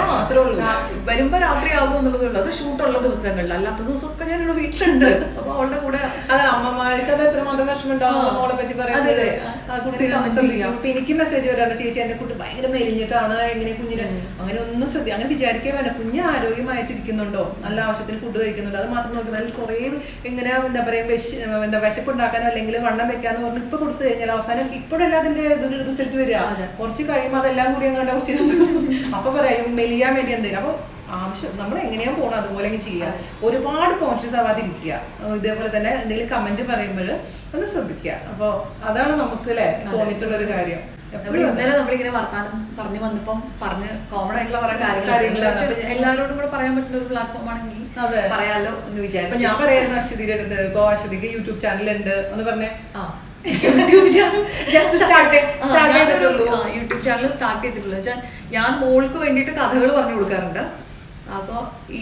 വരുമ്പോ രാത്രി ആകും എന്നുള്ളതുള്ളൂ. അത് ഷൂട്ടുള്ള ദിവസങ്ങളിൽ, അല്ലാത്ത ദിവസമൊക്കെ ഞാനിവിടെ വീട്ടിലുണ്ട്. അപ്പൊ അവളുടെ കൂടെ അമ്മമാർക്ക് അത് എത്രമാത്രം വിഷമമുണ്ടാവും പറ്റി പറയുന്നത്. എനിക്ക് മെസ്സേജ് വരാറ്, ചേച്ചി എന്റെ കുട്ടി ഭയങ്കര മെലിഞ്ഞിട്ടാണ്, എങ്ങനെ കുഞ്ഞിന് അങ്ങനെ ഒന്നും അങ്ങനെ വിചാരിക്കാൻ വേണ്ട. കുഞ്ഞ് ആരോഗ്യമായിട്ടിരിക്കുന്നുണ്ടോ, നല്ല ആവശ്യത്തിന് ഫുഡ് കഴിക്കുന്നുണ്ടോ, അത് മാത്രം നോക്കി. അതിൽ കുറെ ഇങ്ങനെ എന്താ പറയാ വിശപ്പ് ഉണ്ടാക്കാനോ അല്ലെങ്കിൽ വണ്ണം വെക്കാന്ന് പറഞ്ഞ് ഇപ്പൊ കൊടുത്തു കഴിഞ്ഞാൽ അവസാനം ഇപ്പോഴല്ല അതിന്റെ ഇതൊരു റിസൾട്ട് വരിക. കുറച്ച് കഴിയുമ്പോൾ അതെല്ലാം കൂടി അങ്ങോട്ട് കുറച്ച് അപ്പൊ പറയാം മെലിയാൻ വേണ്ടി എന്തെങ്കിലും. അപ്പൊ ആവശ്യം നമ്മൾ എങ്ങനെയാ പോകണം അതുപോലെ ചെയ്യുക. ഒരുപാട് കോൺഷ്യസ് ആവാതിരിക്കുക. ഇതേപോലെ തന്നെ എന്തെങ്കിലും കമന്റ് പറയുമ്പോൾ ഒന്ന് ശ്രദ്ധിക്കുക. അപ്പൊ അതാണ് നമുക്ക് തോന്നിയിട്ടുള്ള ഒരു കാര്യം. ഇന്നലെ നമ്മളിങ്ങനെ വർത്താനം പറഞ്ഞു വന്നപ്പം കോമൺ ആയിട്ടുള്ള കുറെ കാര്യങ്ങൾ എല്ലാവരോടും കൂടെ പറയാൻ പറ്റുന്ന ഒരു പ്ലാറ്റ്ഫോം ആണെങ്കിൽ പറയാലോ എന്ന് വിചാരിച്ചു. ഞാൻ പറയായിരുന്നു അശ്വതിയുടെ അടുത്ത്, ഇപ്പൊ അശ്വതിക്ക് യൂട്യൂബ് ചാനൽ ഉണ്ട് എന്ന് പറഞ്ഞേ. യൂട്യൂബ് ചാനൽ സ്റ്റാർട്ട് ചെയ്തിട്ടുള്ള ഞാൻ മോൾക്ക് വേണ്ടിയിട്ട് കഥകൾ പറഞ്ഞു കൊടുക്കാറുണ്ട്. അപ്പൊ ഈ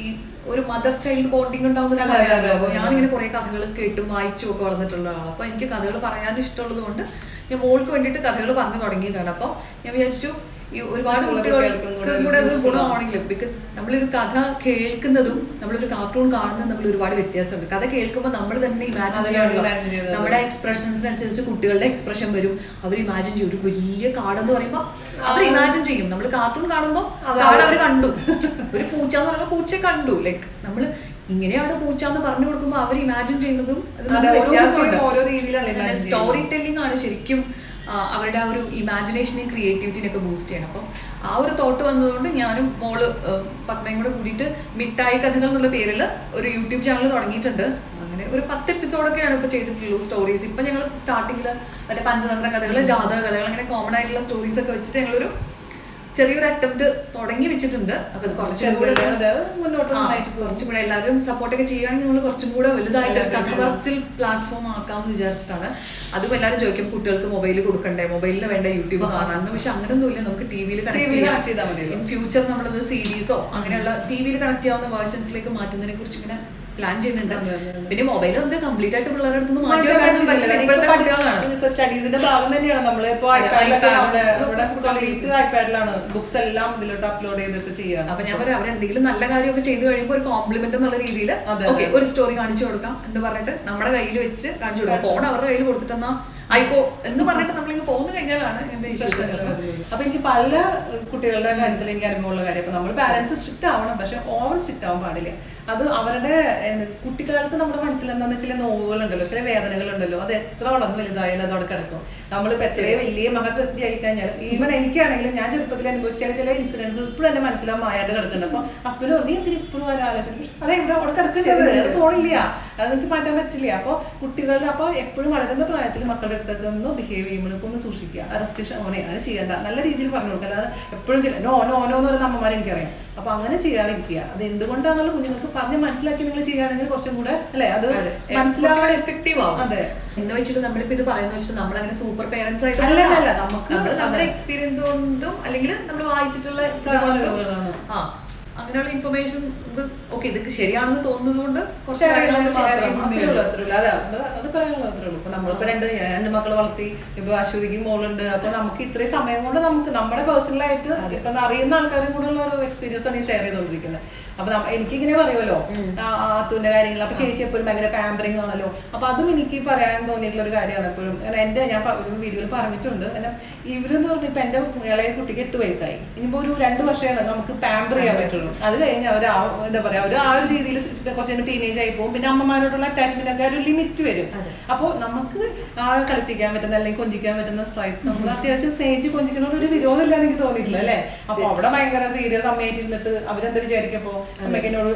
ഒരു മദർ ചൈൽഡ് ബോണ്ടിങ് ഉണ്ടാവുന്ന കാര്യമല്ലോ. അപ്പൊ ഞാനിങ്ങനെ കുറെ കഥകൾ കേട്ടും വായിച്ചും ഒക്കെ വളർന്നിട്ടുള്ള ആളാണ്. അപ്പൊ എനിക്ക് കഥകൾ പറയാൻ ഇഷ്ടമുള്ളത് കൊണ്ട് ഞാൻ മോൾക്ക് വേണ്ടിയിട്ട് കഥകൾ പറഞ്ഞു തുടങ്ങിയതാണ്. അപ്പൊ ഞാൻ വിചാരിച്ചു ഈ ഒരുപാട് കുട്ടികൾക്കും കൂടെ അത് ഗുണമാണെങ്കിലും, ബിക്കോസ് നമ്മളൊരു കഥ കേൾക്കുന്നതും നമ്മളൊരു കാർട്ടൂൺ കാണുന്നതും നമ്മൾ ഒരുപാട് വ്യത്യാസമുണ്ട്. കഥ കേൾക്കുമ്പോൾ നമ്മൾ തന്നെ ഇമാജിൻ ചെയ്യാനുള്ള നമ്മുടെ എക്സ്പ്രഷൻസിനനുസരിച്ച് കുട്ടികളുടെ എക്സ്പ്രഷൻ വരും. അവർ ഇമാജിൻ ചെയ്യും. ഒരു വലിയ കാടെന്ന് പറയുമ്പോൾ അവർ ഇമാജിൻ ചെയ്യും. നമ്മൾ കാർട്ടൂൺ കാണുമ്പോൾ കാട് അവർ കണ്ടു, ഒരു പൂച്ച എന്ന് പറയുമ്പോൾ പൂച്ചയെ കണ്ടു. ലൈക്ക് നമ്മൾ ഇങ്ങനെയാണ് പൂച്ച എന്ന് പറഞ്ഞു കൊടുക്കുമ്പോൾ അവർ ഇമാജിൻ ചെയ്യുന്നതും ഓരോ രീതിയിലാണ്. സ്റ്റോറി ടെല്ലിംഗ് ആണ് ശരിക്കും അവരുടെ ആ ഒരു ഇമാജിനേഷനെയും ക്രിയേറ്റിവിറ്റിനെ ഒക്കെ ബൂസ്റ്റ് ചെയ്യണം. അപ്പം ആ ഒരു തോട്ട് വന്നതുകൊണ്ട് ഞാനും മോള് പത്മയും കൂടെ കൂടിയിട്ട് മിഠായി കഥകൾ എന്നുള്ള പേരിൽ ഒരു യൂട്യൂബ് ചാനൽ തുടങ്ങിയിട്ടുണ്ട്. അങ്ങനെ ഒരു 10 എപ്പിസോഡൊക്കെയാണ് ഇപ്പോൾ ചെയ്തിട്ടുള്ളൂ സ്റ്റോറീസ്. ഇപ്പം ഞങ്ങൾ സ്റ്റാർട്ടിങ്ങിൽ മറ്റേ പഞ്ചതന്ത്ര കഥകൾ, ജാതക കഥകൾ, അങ്ങനെ കോമൺ ആയിട്ടുള്ള സ്റ്റോറീസ് ഒക്കെ വെച്ചിട്ട് ഞങ്ങളൊരു ചെറിയൊരു അറ്റംപ്റ്റ് തുടങ്ങി വെച്ചിട്ടുണ്ട്. അപ്പൊ അത് കുറച്ചും കൂടെ എല്ലാവരും സപ്പോർട്ടൊക്കെ ചെയ്യുകയാണെങ്കിൽ നമ്മൾ കുറച്ചും കൂടെ വലുതായിട്ട് കഥ പറച്ചിൽ പ്ലാറ്റ്ഫോം ആക്കാമെന്ന് വിചാരിച്ചിട്ടാണ്. അതും എല്ലാവരും ചോദിക്കും കുട്ടികൾക്ക് മൊബൈൽ കൊടുക്കണ്ടേ, മൊബൈലിൽ വേണ്ട യൂട്യൂബ് കാണാമെന്ന്. പക്ഷെ അങ്ങനെയൊന്നുമില്ല, നമുക്ക് ടി വിയിൽ കണക്ട് ചെയ്താൽ മതി. ഇൻ ഫ്യൂച്ചർ നമ്മളത് സീരീസോ അങ്ങനെയുള്ള ടി വിയിൽ കണക്ട് ചെയ്യാവുന്ന വേർഷൻസിലേക്ക് മാറ്റുന്നതിനെ കുറിച്ച് ഇങ്ങനെ പ്ലാൻ ചെയ്യുന്നുണ്ട്. പിന്നെ മൊബൈൽ നമുക്ക് കംപ്ലീറ്റ് ആയിട്ട് പിള്ളേരുടെ അടുത്ത് സ്റ്റഡീസിന്റെ ഭാഗം തന്നെയാണ്. നമ്മളിപ്പോ ഐപാഡിലാണ് ബുക്സ് എല്ലാം ഇതിലോട്ട് അപ്ലോഡ് ചെയ്തിട്ട് ചെയ്യാം. അപ്പൊ ഞാൻ പറയാം, അവരെന്തെങ്കിലും നല്ല കാര്യമൊക്കെ ചെയ്തു കഴിയുമ്പോൾ ഒരു കോംപ്ലിമെന്റ് എന്നുള്ള രീതിയിൽ ഒരു സ്റ്റോറി കാണിച്ചു കൊടുക്കാം എന്ന് പറഞ്ഞിട്ട് നമ്മുടെ കയ്യിൽ വെച്ച് കാണിച്ചു കൊടുക്കാം. ഫോൺ അവരുടെ കയ്യിൽ കൊടുത്തിട്ടെന്നാ ആയിക്കോ എന്ന് പറഞ്ഞിട്ട് നമ്മളിങ്ങനെ പോകുന്ന കഴിഞ്ഞാലാണ് എന്റെ ഇഷ്ടം. അപ്പൊ എനിക്ക് പല കുട്ടികളുടെ കാര്യത്തിൽ എനിക്ക് അനുഭവമുള്ള കാര്യം, അപ്പൊ നമ്മൾ പാരന്റ്സ് സ്ട്രിക്റ്റ് ആവണം, പക്ഷെ ഓവർ സ്ട്രിക്റ്റ് ആവാൻ പാടില്ല. അത് അവരുടെ കുട്ടിക്കാലത്ത് നമ്മുടെ മനസ്സിൽ എന്താണെന്ന് ചില നോവുകളുണ്ടല്ലോ, ചില വേദനകളുണ്ടല്ലോ, അത് എത്ര വളർന്ന് വലുതായാലും അത് അവിടെ കിടക്കും. നമ്മളിപ്പോ എത്രയും വലിയ മഹത്വത്തി ആയി കഴിഞ്ഞാലും, ഈവൻ എനിക്കാണെങ്കിലും ഞാൻ ചെറുപ്പത്തിൽ അനുഭവിച്ച ചില ഇൻസിഡൻസ് ഇപ്പോഴും എന്റെ മനസ്സിലാവും മായായിട്ട് കിടക്കുന്നുണ്ട്. അപ്പൊ ഹസ്ബൻഡ് പറഞ്ഞു എന്തിനും ഇപ്പോഴും ഒരു ആലോചന, അതെവിടെ അവിടെ കിടക്കുന്നത്, അത് പോണില്ല, അത് എനിക്ക് മാറ്റാൻ പറ്റില്ല. അപ്പൊ കുട്ടികളുടെ അപ്പൊ എപ്പോഴും വളരുന്ന പ്രായത്തിൽ മക്കളുടെ അടുത്തൊക്കെ ഒന്ന് ബിഹേവ് ചെയ്യുമ്പോൾ ഇപ്പൊ ഒന്ന് സൂക്ഷിക്കുക. റെസ്ട്രിക്ഷൻ ഓനെ അങ്ങനെ ചെയ്യേണ്ട, നല്ല രീതിയിൽ പറഞ്ഞു കൊടുക്കുക. അല്ലാതെ എപ്പോഴും നോ നോ നോ എന്ന് പറയുന്ന അമ്മമാരെ എനിക്കറിയാം. അപ്പൊ അങ്ങനെ ചെയ്യാതിരിക്കുക. അത് എന്തുകൊണ്ടാണെന്നുള്ള കുഞ്ഞുങ്ങൾക്ക് പറഞ്ഞ് മനസ്സിലാക്കി നിങ്ങൾ ചെയ്യുകയാണെങ്കിൽ കുറച്ചും കൂടെ അല്ലെ അത് മനസ്സിലാക്കാൻ എഫക്റ്റീവ് ആവും. അതെ, എന്ന് വെച്ചിട്ട് നമ്മളിപ്പോ ഇത് പറയുന്ന വെച്ചിട്ട് നമ്മൾ അങ്ങനെ സൂപ്പർ പേരൻസ് ആയിട്ട് അല്ല, നമുക്ക് നമ്മുടെ എക്സ്പീരിയൻസ് കൊണ്ടും അല്ലെങ്കിൽ നമ്മൾ വായിച്ചിട്ടുള്ള അങ്ങനെയുള്ള ഇൻഫർമേഷൻ ഓക്കെ ഇതൊക്കെ ശരിയാണെന്ന് തോന്നുന്നത് കൊണ്ട് അത് പറയാനുള്ള അത്രേ ഉള്ളൂ. ഇപ്പൊ നമ്മളിപ്പോ രണ്ട് മക്കളെ വളർത്തി, ഇപ്പൊ അശ്വതിക്ക് മോളുണ്ട്. അപ്പൊ നമുക്ക് ഇത്രയും സമയം കൊണ്ട് നമുക്ക് നമ്മുടെ പേഴ്സണലായിട്ട് ഇപ്പൊ അറിയുന്ന ആൾക്കാരും കൂടെ ഉള്ള ഒരു എക്സ്പീരിയൻസ് ആണ് ഈ ഷെയർ ചെയ്തുകൊണ്ടിരിക്കുന്നത്. അപ്പൊ എനിക്കിങ്ങനെ പറയുമല്ലോ അത്തുവിന്റെ കാര്യങ്ങൾ. അപ്പൊ ചേച്ചി എപ്പോഴും ഭയങ്കര പാമ്പറിങ് ആണല്ലോ. അപ്പൊ അതും എനിക്ക് പറയാൻ തോന്നിയിട്ടുള്ള ഒരു കാര്യമാണ് എപ്പോഴും. ഞാൻ ഒരു വീഡിയോയിൽ പറഞ്ഞിട്ടുണ്ട്, ഇവരെന്ന് പറഞ്ഞാൽ ഇപ്പൊ എന്റെ ഇളയ കുട്ടിക്ക് 8 വയസ്സായി. ഇനിയിപ്പോ ഒരു 2 വർഷമാണ് നമുക്ക് പാമ്പർ ചെയ്യാൻ പറ്റുള്ളൂ. അത് കഴിഞ്ഞ് അവർ എന്താ പറയാ ഒരു ആ ഒരു രീതിയിൽ കുറച്ച് ടീനേജ് ആയി പോകും. പിന്നെ അമ്മമാരോടുള്ള അറ്റാച്ച്മെന്റ് ഒക്കെ ഒരു ലിമിറ്റ് വരും. അപ്പോൾ നമുക്ക് കളിപ്പിക്കാൻ പറ്റുന്ന അല്ലെങ്കിൽ കൊഞ്ചിക്കാൻ പറ്റുന്ന പ്രായത്തിൽ നമ്മൾ അത്യാവശ്യം സ്നേഹിച്ച് കൊഞ്ചിക്കുന്നോട് ഒരു വിരോധമില്ലാന്ന് എനിക്ക് തോന്നിയിട്ടില്ല അല്ലെ. അപ്പൊ അവിടെ ഭയങ്കര സീരിയസ് അമ്മയായിട്ടിരുന്നിട്ട് അവരെന്താ വിചാരിക്കപ്പോ അമ്മയ്ക്കെന്നോട്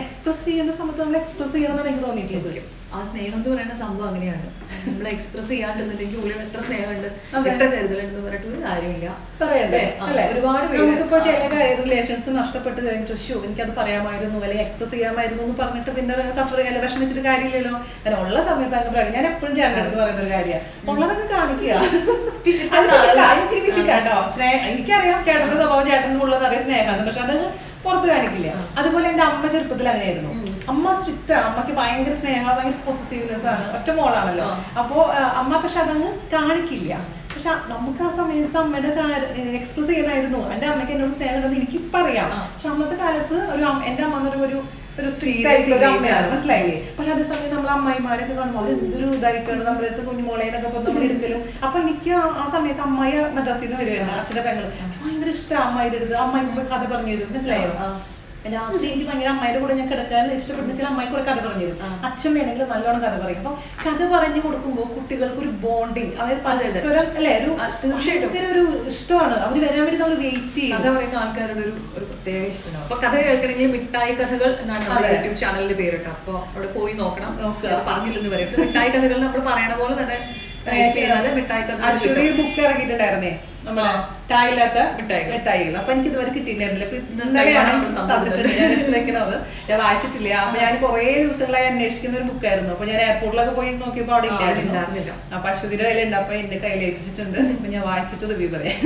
എക്സ്പ്രസ് ചെയ്യേണ്ട സമയത്ത് നമ്മൾ എക്സ്പ്രസ് ചെയ്യണമെന്നാണ് എനിക്ക് തോന്നിയിട്ടുള്ളത്. ആ സ്നേഹം എന്ന് പറയുന്ന സംഭവം അങ്ങനെയാണ്. നമ്മൾ എക്സ്പ്രസ് ചെയ്യാണ്ടിരുന്നിട്ടുണ്ടെങ്കിൽ ഉള്ളിൽ എത്ര സ്നേഹമുണ്ട്, എത്ര കരുതലുണ്ടെന്ന് പറഞ്ഞിട്ട് ഒരു കാര്യമില്ല പറയണ്ടേ അല്ലെ. ഒരുപാട് നമുക്കിപ്പോ ചില റിലേഷൻസ് നഷ്ടപ്പെട്ട് കഴിഞ്ഞിട്ട് ഷോ എനിക്കത് പറയാമായിരുന്നു അല്ലെങ്കിൽ എക്സ്പ്രസ് ചെയ്യാമായിരുന്നു എന്ന് പറഞ്ഞിട്ട് പിന്നെ സഫർ അല്ല വിഷമിച്ചിട്ട് കാര്യമില്ലല്ലോ. അങ്ങനെ ഉള്ള സമയത്ത് അങ്ങ് പറയും. ഞാൻ എപ്പോഴും ചേട്ടൻ്റെ അടുത്ത് പറയുന്ന ഒരു കാര്യമാണ്, ഉള്ളതൊക്കെ കാണിക്കുക. എനിക്കറിയാം ചേട്ടന്റെ സ്വഭാവം, ചേട്ടൻ ഉള്ളത് അറിയാം സ്നേഹമാണ്, പക്ഷെ അത് പുറത്ത് കാണിക്കില്ല. അതുപോലെ എന്റെ അമ്മ ചെറുപ്പത്തിൽ അങ്ങനെയായിരുന്നു. അമ്മ സ്ട്രിക്റ്റ് ആണ്, അമ്മക്ക് ഭയങ്കര സ്നേഹം, ഭയങ്കര പോസിറ്റീവ്നെസ് ആണ്, ഒറ്റ മോളാണല്ലോ. അപ്പോ അമ്മ പക്ഷെ അതങ്ങ് കാണിക്കില്ല. പക്ഷെ നമുക്ക് ആ സമയത്ത് അമ്മയുടെ എക്സ്പ്രസ് ചെയ്യണമായിരുന്നു. എന്റെ അമ്മയ്ക്ക് എന്നോട് സ്നേഹം ഉണ്ടെന്ന് എനിക്കിപ്പം അറിയാം. പക്ഷെ അന്നത്തെ കാലത്ത് എന്റെ അമ്മ ഒരു മനസ്സിലായില്ലേ. പക്ഷെ അതേസമയം നമ്മൾ അമ്മായിമാരൊക്കെ കാണുമ്പോൾ എന്തൊരു ഇതായിട്ടാണ് നമ്മുടെ അടുത്ത് കുഞ്ഞുമോളെ എന്നൊക്കെ നമ്മൾ എടുക്കലും. അപ്പൊ എനിക്ക് ആ സമയത്ത് അമ്മായി മദ്രാസിൽ നിന്ന് വരുമായിരുന്നു, അച്ഛന്റെ പെങ്ങള്. ഭയങ്കര ഇഷ്ടം അമ്മായിയുടെ അടുത്ത് അമ്മായി കഥ പറഞ്ഞു തരും. മനസ്സിലായോ? രാത്രി എനിക്ക് ഭയങ്കര അമ്മയുടെ കൂടെ ഞാൻ കിടക്കാൻ ഇഷ്ടപ്പെടുന്ന അമ്മായി കൂടെ കഥ പറഞ്ഞു തരും. അച്ഛൻ വേണമെങ്കിൽ നല്ലോണം കഥ പറയും. അപ്പൊ കഥ പറഞ്ഞു കൊടുക്കുമ്പോൾ കുട്ടികൾക്ക് ഒരു ബോണ്ടിങ്, അതായത് പരസ്പരം അല്ലെ ഒരു തീർച്ചയായിട്ടും ഒരു ഇഷ്ടമാണ്. അവര് വരാൻ വേണ്ടി നമ്മൾ വെയിറ്റ് ചെയ്യും. കഥ പറയുന്ന ആൾക്കാരുടെ ഒരു പ്രത്യേക ഇഷ്ടമാണ്. അപ്പൊ കഥ കേൾക്കണമെങ്കിൽ മിഠായി കഥകൾ എന്നാണ് നമ്മുടെ യൂട്യൂബ് ചാനലിന്റെ പേരിട്ട്. അപ്പൊ അവിടെ പോയി നോക്കണം. പറഞ്ഞില്ലെന്ന് പറയും. മിഠായി കഥകൾ നമ്മൾ പറയണ പോലെ തന്നെ മിഠായി കഥ. അശ്വതി ബുക്ക് ഇറങ്ങിയിട്ടുണ്ടായിരുന്നേ നമ്മളെ ടായില്ലാത്ത മിഠായികൾ. അപ്പൊ എനിക്ക് ഇതുവരെ കിട്ടിയിട്ടുണ്ടായിരുന്നില്ല. അപ്പൊ ഇന്നലെയാണ് തന്നിട്ടുണ്ട് ഞാൻ എടുത്ത് വെക്കുന്നത്. ഞാൻ വായിച്ചിട്ടില്ല. അപ്പൊ ഞാൻ കുറെ ദിവസങ്ങളായി അന്വേഷിക്കുന്ന ഒരു ബുക്കായിരുന്നു. അപ്പൊ ഞാൻ എയർപോർട്ടിലൊക്കെ പോയി നോക്കിയപ്പോ അവിടെ ഇല്ലായിരുന്നില്ല. അപ്പൊ അശ്വതിയുടെ കയ്യിലുണ്ട്. അപ്പൊ എന്റെ കയ്യിൽ ഏൽപ്പിച്ചിട്ടുണ്ട്. അപ്പൊ ഞാൻ വായിച്ചിട്ട് റിവ്യൂ പറയാം.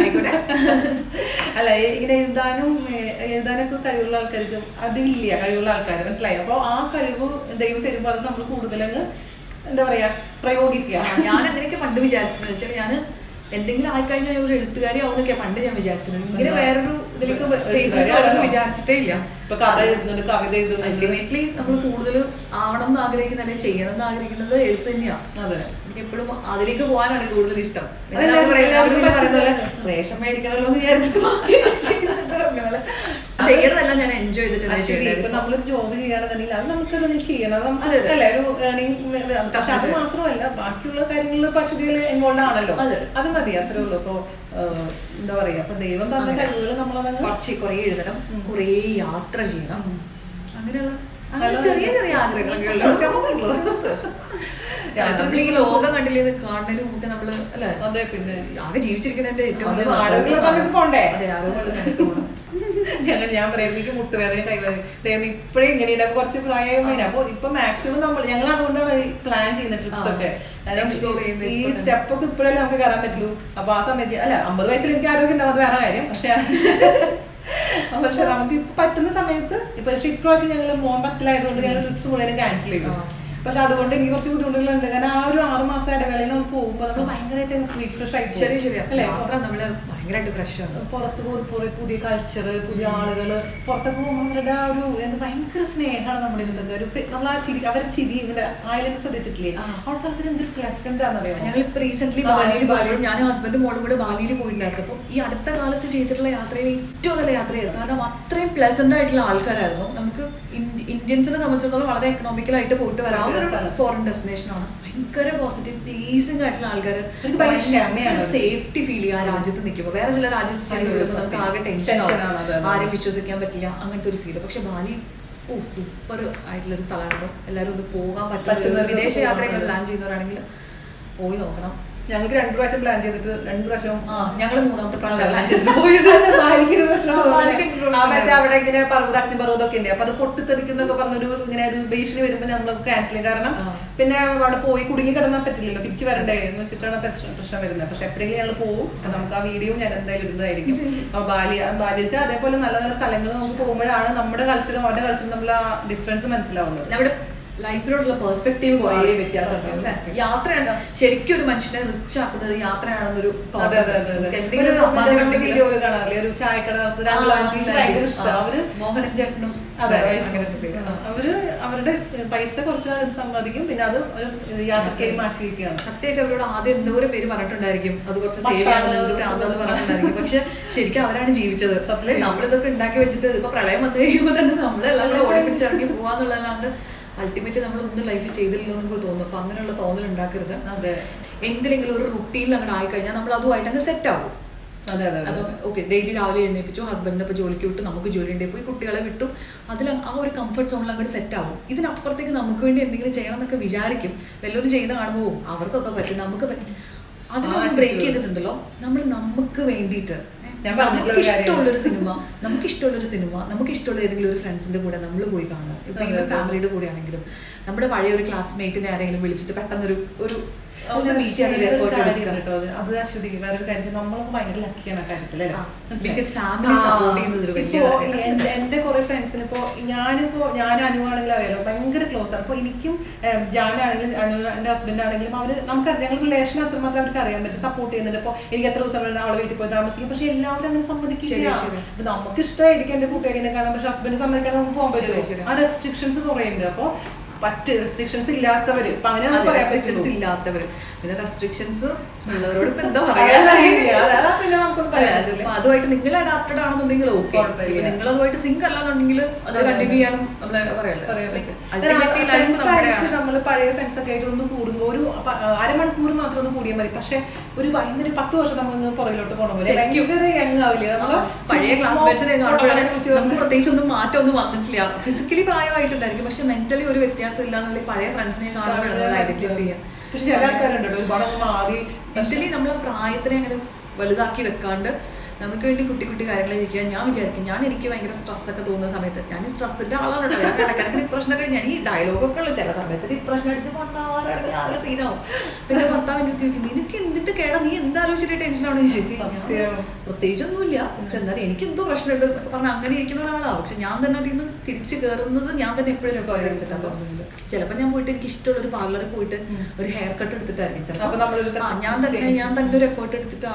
അല്ല, ഇങ്ങനെ എഴുതാനൊക്കെ കഴിവുള്ള ആൾക്കാർക്ക് അതില്ല, കഴിവുള്ള ആൾക്കാർ മനസ്സിലായി. അപ്പൊ ആ കഴിവ് ദൈവം തരുമ്പോ അത് നമ്മൾ കൂടുതലങ്ങ് എന്താ പറയാ പ്രയോഗിക്കുക. ഞാൻ അങ്ങനെയൊക്കെ പണ്ട് വിചാരിച്ചെന്ന് വെച്ചാൽ ഞാൻ എന്തെങ്കിലും ആയിക്കഴിഞ്ഞാൽ ഒരു എഴുത്തുകാരി ആവുന്നൊക്കെയാ പണ്ട് ഞാൻ വിചാരിച്ചത്. ഇങ്ങനെ വേറൊരു ഇതിലേക്ക് വിചാരിച്ചിട്ടേ ഇല്ല. ഇപ്പൊ കഥ എഴുതുന്നുണ്ട്, കവിത എഴുതുന്നുണ്ട്. അൾട്ടിമേറ്റ്ലി നമ്മൾ കൂടുതൽ ആവണം എന്ന് ആഗ്രഹിക്കുന്ന അല്ലെങ്കിൽ ചെയ്യണം എന്ന് ആഗ്രഹിക്കുന്നത് എഴുത്ത് തന്നെയാണ്. അതെ, എനിക്ക് എപ്പോഴും അതിലേക്ക് പോകാനാണ് കൂടുതൽ ഇഷ്ടം. റേഷൻ മേടിക്കണമല്ലോ എന്ന് വിചാരിച്ചിട്ട് ചെയ്യണതെല്ലാം ഞാൻ എൻജോയ് ചെയ്തിട്ടുണ്ട്. ഇപ്പൊ നമ്മളൊരു ജോബ് ചെയ്യുകയാണെന്നുണ്ടെങ്കിൽ അത് നമുക്കത് ചെയ്യണം, അത് നമുക്ക് അല്ലേ ഒരു ഏർണിംഗ്. പക്ഷെ അത് മാത്രമല്ല ബാക്കിയുള്ള കാര്യങ്ങളിൽ പശുതിയിൽ ഇൻവോൾവ് ആണല്ലോ, അത് മതി, അത്രേ ഉള്ളൂ. ഇപ്പൊ എന്താ പറയാ, അപ്പൊ ദൈവം തന്ന കഴിവുകൾ നമ്മളത് കുറെ എഴുതണം, കുറെ യാത്ര ചെയ്യണം, അങ്ങനെയുള്ള ചെറിയ ചെറിയ ആഗ്രഹങ്ങളൊക്കെ. നമ്മൾ ഈ ലോകം കണ്ടില്ലേ കാണുന്നതിന് മുമ്പ് നമ്മള് അല്ലെ അതെ പിന്നെ ആകെ ജീവിച്ചിരിക്കുന്നതിന്റെ ഏറ്റവും പോണ്ടേ. അതെ, ആരോഗ്യമുള്ള സമയത്ത് പോകണം. ഞാൻ പറയാം എനിക്ക് മുട്ടുവേദന കൈവേദന ദൈവം ഇപ്പഴേ ഇങ്ങനെ കുറച്ച് പ്രായമായി. അപ്പൊ ഇപ്പൊ മാക്സിമം ഞങ്ങൾ അതുകൊണ്ടാണ് പ്ലാൻ ചെയ്യുന്ന ട്രിപ്സ് ഒക്കെ. ഈ സ്റ്റെപ്പ് ഒക്കെ ഇപ്പോഴല്ലേ നമുക്ക് കയറാൻ പറ്റുള്ളൂ. അപ്പൊ ആ സമയത്ത് അല്ല 50 വയസ്സിൽ എനിക്ക് ആരോഗ്യം ഉണ്ടാവും, അത് വേറെ കാര്യം. പക്ഷെ നമുക്ക് ഇപ്പൊ പറ്റുന്ന സമയത്ത് പക്ഷെ ഇപ്രാവശ്യം ഞങ്ങൾ പോകാൻ പറ്റില്ലായതുകൊണ്ട് ഞങ്ങൾ ട്രിപ്സ് മുഴുവൻ ക്യാൻസൽ ചെയ്തു. പക്ഷെ അതുകൊണ്ട് എനിക്ക് കുറച്ച് ബുദ്ധിമുട്ടുകളുണ്ട്. കാരണം ആ ഒരു 6 മാസം ഇടവേളയിൽ നമ്മൾ പോകുമ്പോൾ നമ്മൾ ഭയങ്കരമായിട്ട് ഫ്രഷ് ആയി. ശരിയാ അല്ലേ, നമ്മള് ഭയങ്കരമായിട്ട് ഫ്രഷ് ആണ്. പുറത്ത് പോകുമ്പോൾ പുതിയ കൾച്ചർ, പുതിയ ആളുകള്, പുറത്തൊക്കെ പോകുമ്പോൾ അവരുടെ ആ ഒരു ഭയങ്കര സ്നേഹമാണ് നമ്മുടെ ഇതൊക്കെ. ഒരു നമ്മൾ ആ ചിരി, അവരുടെ ചിരി, ഇവിടെ തായ്ലൻഡ് ശ്രദ്ധിച്ചിട്ടില്ലേ, അവിടുത്തെ ആൾക്കാർ എന്തൊരു പ്ലസന്റ് ആണെന്നറിയാം. ഞങ്ങൾ ഇപ്പൊ റീസെന്റ് ബാലിയിൽ ഞാൻ ഹസ്ബൻഡും മോളും കൂടെ ബാലിയിൽ പോയിട്ടുണ്ടായിരുന്നു. അപ്പോൾ ഈ അടുത്ത കാലത്ത് ചെയ്തിട്ടുള്ള യാത്രയിൽ ഏറ്റവും നല്ല യാത്രയായിരുന്നു. കാരണം അത്രയും പ്ലസന്റ് ആയിട്ടുള്ള ആൾക്കാരായിരുന്നു. നമുക്ക് ഇന്ത്യൻസിനെ സംബന്ധിച്ചിടത്തോളം വളരെ എക്കണോമിക്കലായിട്ട് പോയിട്ട് വരാം ഫോറിൻ ഡെസ്റ്റിനേഷൻ ആണ്. ഭയങ്കര പോസിറ്റീവ് പ്ലീസിംഗ് ആയിട്ടുള്ള ആൾക്കാർ, സേഫ്റ്റി ഫീൽ ചെയ്യുക ആ രാജ്യത്ത് നിൽക്കുമ്പോൾ. വേറെ ചില രാജ്യത്ത് നമുക്ക് ആകെ ടെൻഷനാണ്, ആരെയും വിശ്വസിക്കാൻ പറ്റില്ല, അങ്ങനത്തെ ഒരു ഫീൽ. പക്ഷെ ബാലി സൂപ്പർ ആയിട്ടുള്ളൊരു സ്ഥലമാണല്ലോ. എല്ലാവരും ഒന്ന് പോകാൻ പറ്റുന്ന വിദേശ യാത്രയൊക്കെ പ്ലാൻ ചെയ്യുന്നവരാണെങ്കിൽ പോയി നോക്കണം. ഞങ്ങൾക്ക് 2 പ്രാവശ്യം പ്ലാൻ ചെയ്തിട്ട് 2 പ്രാവശ്യം ഞങ്ങൾ 3ാമത്തെ പ്രാവശ്യം പ്ലാൻ ചെയ്തിട്ട് പോയത്. അവിടെ ഇങ്ങനെ അഗ്നി പർവ്വതമൊക്കെ ഉണ്ട്. അപ്പൊ അത് പൊട്ടിത്തെറിക്കുന്നൊക്കെ പറഞ്ഞൊരു ഇങ്ങനെ ഒരു ഭീഷണി വരുമ്പോൾ നമ്മൾ ക്യാൻസൽ ചെയ്യും. കാരണം പിന്നെ അവിടെ പോയി കുടുങ്ങി കിടന്നാൽ പറ്റില്ലല്ലോ, തിരിച്ചു വരണ്ടേ എന്ന് വെച്ചിട്ടാണ് പ്രശ്നം വരുന്നത്. പക്ഷെ എപ്പോഴെങ്കിലും ഞങ്ങൾ പോകും, നമുക്ക് ആ വീഡിയോ ഞാൻ എന്തായാലും ഇടുന്നതായിരിക്കും. അപ്പൊ ബാലി വെച്ചാൽ അതേപോലെ നല്ല നല്ല സ്ഥലങ്ങൾ നമുക്ക് പോകുമ്പോഴാണ് നമ്മുടെ കൾച്ചറും അവരുടെ കൾച്ചറും നമ്മൾ ആ ഡിഫറൻസ് മനസ്സിലാവുന്നത്. നമ്മുടെ ലൈഫിനോടുള്ള പെർസ്പെക്റ്റീവ് കുറേ വ്യത്യാസമുണ്ട്. യാത്രയാണ് ശരിക്കും ഒരു മനുഷ്യനെ റിച്ച് ആക്കുന്നത്, യാത്രയാണെന്നൊരു വീഡിയോ കാണാറില്ലേ, ഒരു ചായക്കട ഭയങ്കര ഇഷ്ടം. അവര് മോഹനൻ ചേട്ടനും അവര് അവരുടെ പൈസ കുറച്ച് സമ്മതിക്കും, പിന്നെ അത് യാത്രക്കായി മാറ്റി വയ്ക്കുകയാണ്. സത്യമായിട്ട് അവരോട് ആദ്യം എന്തോരം പേര് പറഞ്ഞിട്ടുണ്ടായിരിക്കും, അത് കുറച്ച് സേവ് ആണെന്ന് എന്തോരം പറഞ്ഞിട്ടുണ്ടായിരിക്കും. പക്ഷെ ശരിക്കും അവരാണ് ജീവിച്ചത്. നമ്മളിതൊക്കെ ഉണ്ടാക്കി വെച്ചിട്ട് ഇപ്പൊ പ്രളയം വന്നു കഴിയുമ്പോൾ തന്നെ നമ്മളെല്ലാം ഓടി പിടിച്ചിറങ്ങി പോവാന്നുള്ളതല്ലാണ്ട് അൾട്ടിമേറ്റ് നമ്മളൊന്നും ലൈഫിൽ ചെയ്തില്ലല്ലോ എന്ന് തോന്നും. അപ്പൊ അങ്ങനെയുള്ള തോന്നൽ ഉണ്ടാക്കരുത്. അതെ, എന്തെങ്കിലും ഒരു റുട്ടീനിൽ അങ്ങനെ ആയിക്കഴിഞ്ഞാൽ നമ്മൾ അതുമായിട്ട് അങ്ങ് സെറ്റ് ആവും. അതെ അതെ. അപ്പം ഓക്കെ, ഡെയിലി രാവിലെ എഴുന്നേപ്പിച്ചു, ഹസ്ബൻഡിനെ ഇപ്പോൾ ജോലിക്ക് വിട്ടു, നമുക്ക് ജോലി ഉണ്ടെങ്കിൽ പോയി കുട്ടികളെ വിട്ടു, അതിൽ ആ ഒരു കംഫർട്ട് സോണിൽ അങ്ങോട്ട് സെറ്റ് ആവും. ഇതിനപ്പുറത്തേക്ക് നമുക്ക് വേണ്ടി എന്തെങ്കിലും ചെയ്യണം എന്നൊക്കെ വിചാരിക്കും. വല്ലവരും ചെയ്യുന്ന കാണുമ്പോൾ അവർക്കൊക്കെ പറ്റും, നമുക്ക് പറ്റും. അതിനൊന്ന് ബ്രേക്ക് ചെയ്തിട്ടുണ്ടല്ലോ നമ്മൾ നമുക്ക് വേണ്ടിയിട്ട്. നമുക്കിഷ്ടമുള്ളൊരു സിനിമ, നമുക്കിഷ്ടമുള്ള ഏതെങ്കിലും ഒരു ഫ്രണ്ട്സിന്റെ കൂടെ നമ്മൾ പോയി കാണുക. ഇപ്പൊ ഇങ്ങനെ ഫാമിലിയുടെ കൂടെ ആണെങ്കിലും നമ്മുടെ പഴയ ഒരു ക്ലാസ്മേറ്റിനെ ആരെങ്കിലും വിളിച്ചിട്ട് പെട്ടെന്നൊരു ഒരു അത് അശ്വതി വേറൊരു കാര്യം, നമ്മളൊക്കെ ഭയങ്കര ലക്കിയാണ് ആ കാര്യത്തില്. എന്റെ കുറെ ഫ്രണ്ട്സിന് ഇപ്പോ ഞാൻ അനുവാണെങ്കിലും അറിയാലോ, ഭയങ്കര ക്ലോസ് ആണ്. അപ്പൊ എനിക്കും ജാനാണെങ്കിലും എന്റെ ഹസ്ബൻഡ് ആണെങ്കിലും അവര് നമുക്കറിയാം, ഞങ്ങളുടെ റിലേഷൻ അത്രമാത്രം അവർക്ക് അറിയാൻ പറ്റും, സപ്പോർട്ട് ചെയ്യുന്നുണ്ട്. ഇപ്പൊ എനിക്ക് എത്ര ദിവസം അവളെ വീട്ടിൽ പോയി താമസിക്കും, പക്ഷെ എല്ലാവരും അങ്ങനെ സമ്മതിക്കില്ല. അപ്പൊ നമുക്ക് ഇഷ്ടമായിരിക്കും എന്റെ കൂട്ടുകാരിനെ കാണാൻ, പക്ഷെ ഹസ്ബൻഡ് സമ്മതിക്കാതെ നമുക്ക് പോകാൻ പറ്റും. ആ റെസ്ട്രിക്ഷൻസ് കുറെ ഉണ്ട്. അപ്പൊ റെസ്ട്രിക്ഷൻസ് ഇല്ലാത്തവര് ഇല്ലാത്തവര് പിന്നെ റെസ്ട്രിക്ഷൻസ് ഉള്ളവരോട് ഇപ്പൊ എന്താ പറയാ, അതുമായിട്ട് നിങ്ങൾ അഡാപ്റ്റഡ് ആണെന്നുണ്ടെങ്കിൽ ഓക്കെ. നിങ്ങൾ അതുമായിട്ട് സിങ്ക് അല്ലാന്നുണ്ടെങ്കിൽ അത് കണ്ടിന്യൂ ചെയ്യാനും നമ്മള് പഴയ ഫ്രണ്ട്സ് ഒക്കെ ആയിട്ട് ഒന്ന് കൂടുമ്പോ ഒരു അരമണിക്കൂർ മാത്രം ഒന്ന് കൂടിയാൽ മതി. പക്ഷെ ഒരു ഭയങ്കര 10 വർഷം നമ്മൾ പുറകിലോട്ട് പോകണ പോലെ ഭയങ്കര യങ് ആവില്ലേ നമ്മള് പഴയ ക്ലാസ്മേറ്റ്സിനെ കാണുമ്പോഴാണ് പ്രത്യേകിച്ച് ഒന്നും മാറ്റം ഒന്നും വന്നിട്ടില്ല. ഫിസിക്കലി പ്രായമായിട്ടുണ്ടായിരിക്കും, പക്ഷെ മെന്റലി ഒരു വ്യത്യാസം ഇല്ലാന്നുള്ള പഴയ ഫ്രണ്ട്സിനെ കാണുമ്പോഴാണ് ഐഡന്റിഫൈ ചെയ്യാം. പക്ഷെ ചില ആൾക്കാരുണ്ടല്ലോ ഒരുപാട് മാറി മെന്റലി നമ്മളെ പ്രായത്തിനെ അങ്ങനെ വലുതാക്കി വെക്കാണ്ട് നമുക്ക് വേണ്ടി കുട്ടി കുട്ടി കാര്യങ്ങൾ ചെയ്യാൻ ഞാൻ വിചാരിക്കും. എനിക്ക് ഭയങ്കര സ്ട്രെസ് ഒക്കെ തോന്നുന്ന സമയത്ത്, ഞാൻ സ്ട്രെസ്സിന്റെ ആളാണ് കേട്ടോ, ഇടക്കിടക്ക് ഡിപ്രഷനൊക്കെ ഞാൻ ഈ ഡയലോഗൊക്കെ ഉള്ളു. ചില സമയത്ത് ഡിപ്രഷൻ അടിച്ച് കൊണ്ടാണെങ്കിൽ ആകെ സീനാവും. പിന്നെ ഭർത്താവ് എൻ്റെ ചോദിക്കും, നിനക്ക് എന്തിട്ട് കേടാ, നീ എന്താലോചിച്ചിട്ട് ടെൻഷനാണോ ചോദിക്കും. പ്രത്യേകിച്ചൊന്നുമില്ല, പക്ഷെ എന്തായാലും എനിക്ക് എന്തോ പ്രശ്നമുണ്ട് പറഞ്ഞാൽ അങ്ങനെ ഇരിക്കുന്ന ഒരാളാണ്. പക്ഷെ ഞാൻ തന്നെ അതിൽ നിന്ന് തിരിച്ച് കയറുന്നത് ഞാൻ തന്നെ എപ്പോഴും റെക്കോർഡ് എടുത്തിട്ട്. അപ്പം ചിലപ്പോൾ ഞാൻ പോയിട്ട് എനിക്ക് ഇഷ്ടമുള്ള ഒരു പാർലറിൽ പോയിട്ട് ഒരു ഹെയർ കട്ട് എടുത്തിട്ടായിരിക്കും ചിലപ്പോൾ ഞാൻ തന്നെ ഒരു എഫേർട്ട് എടുത്തിട്ട്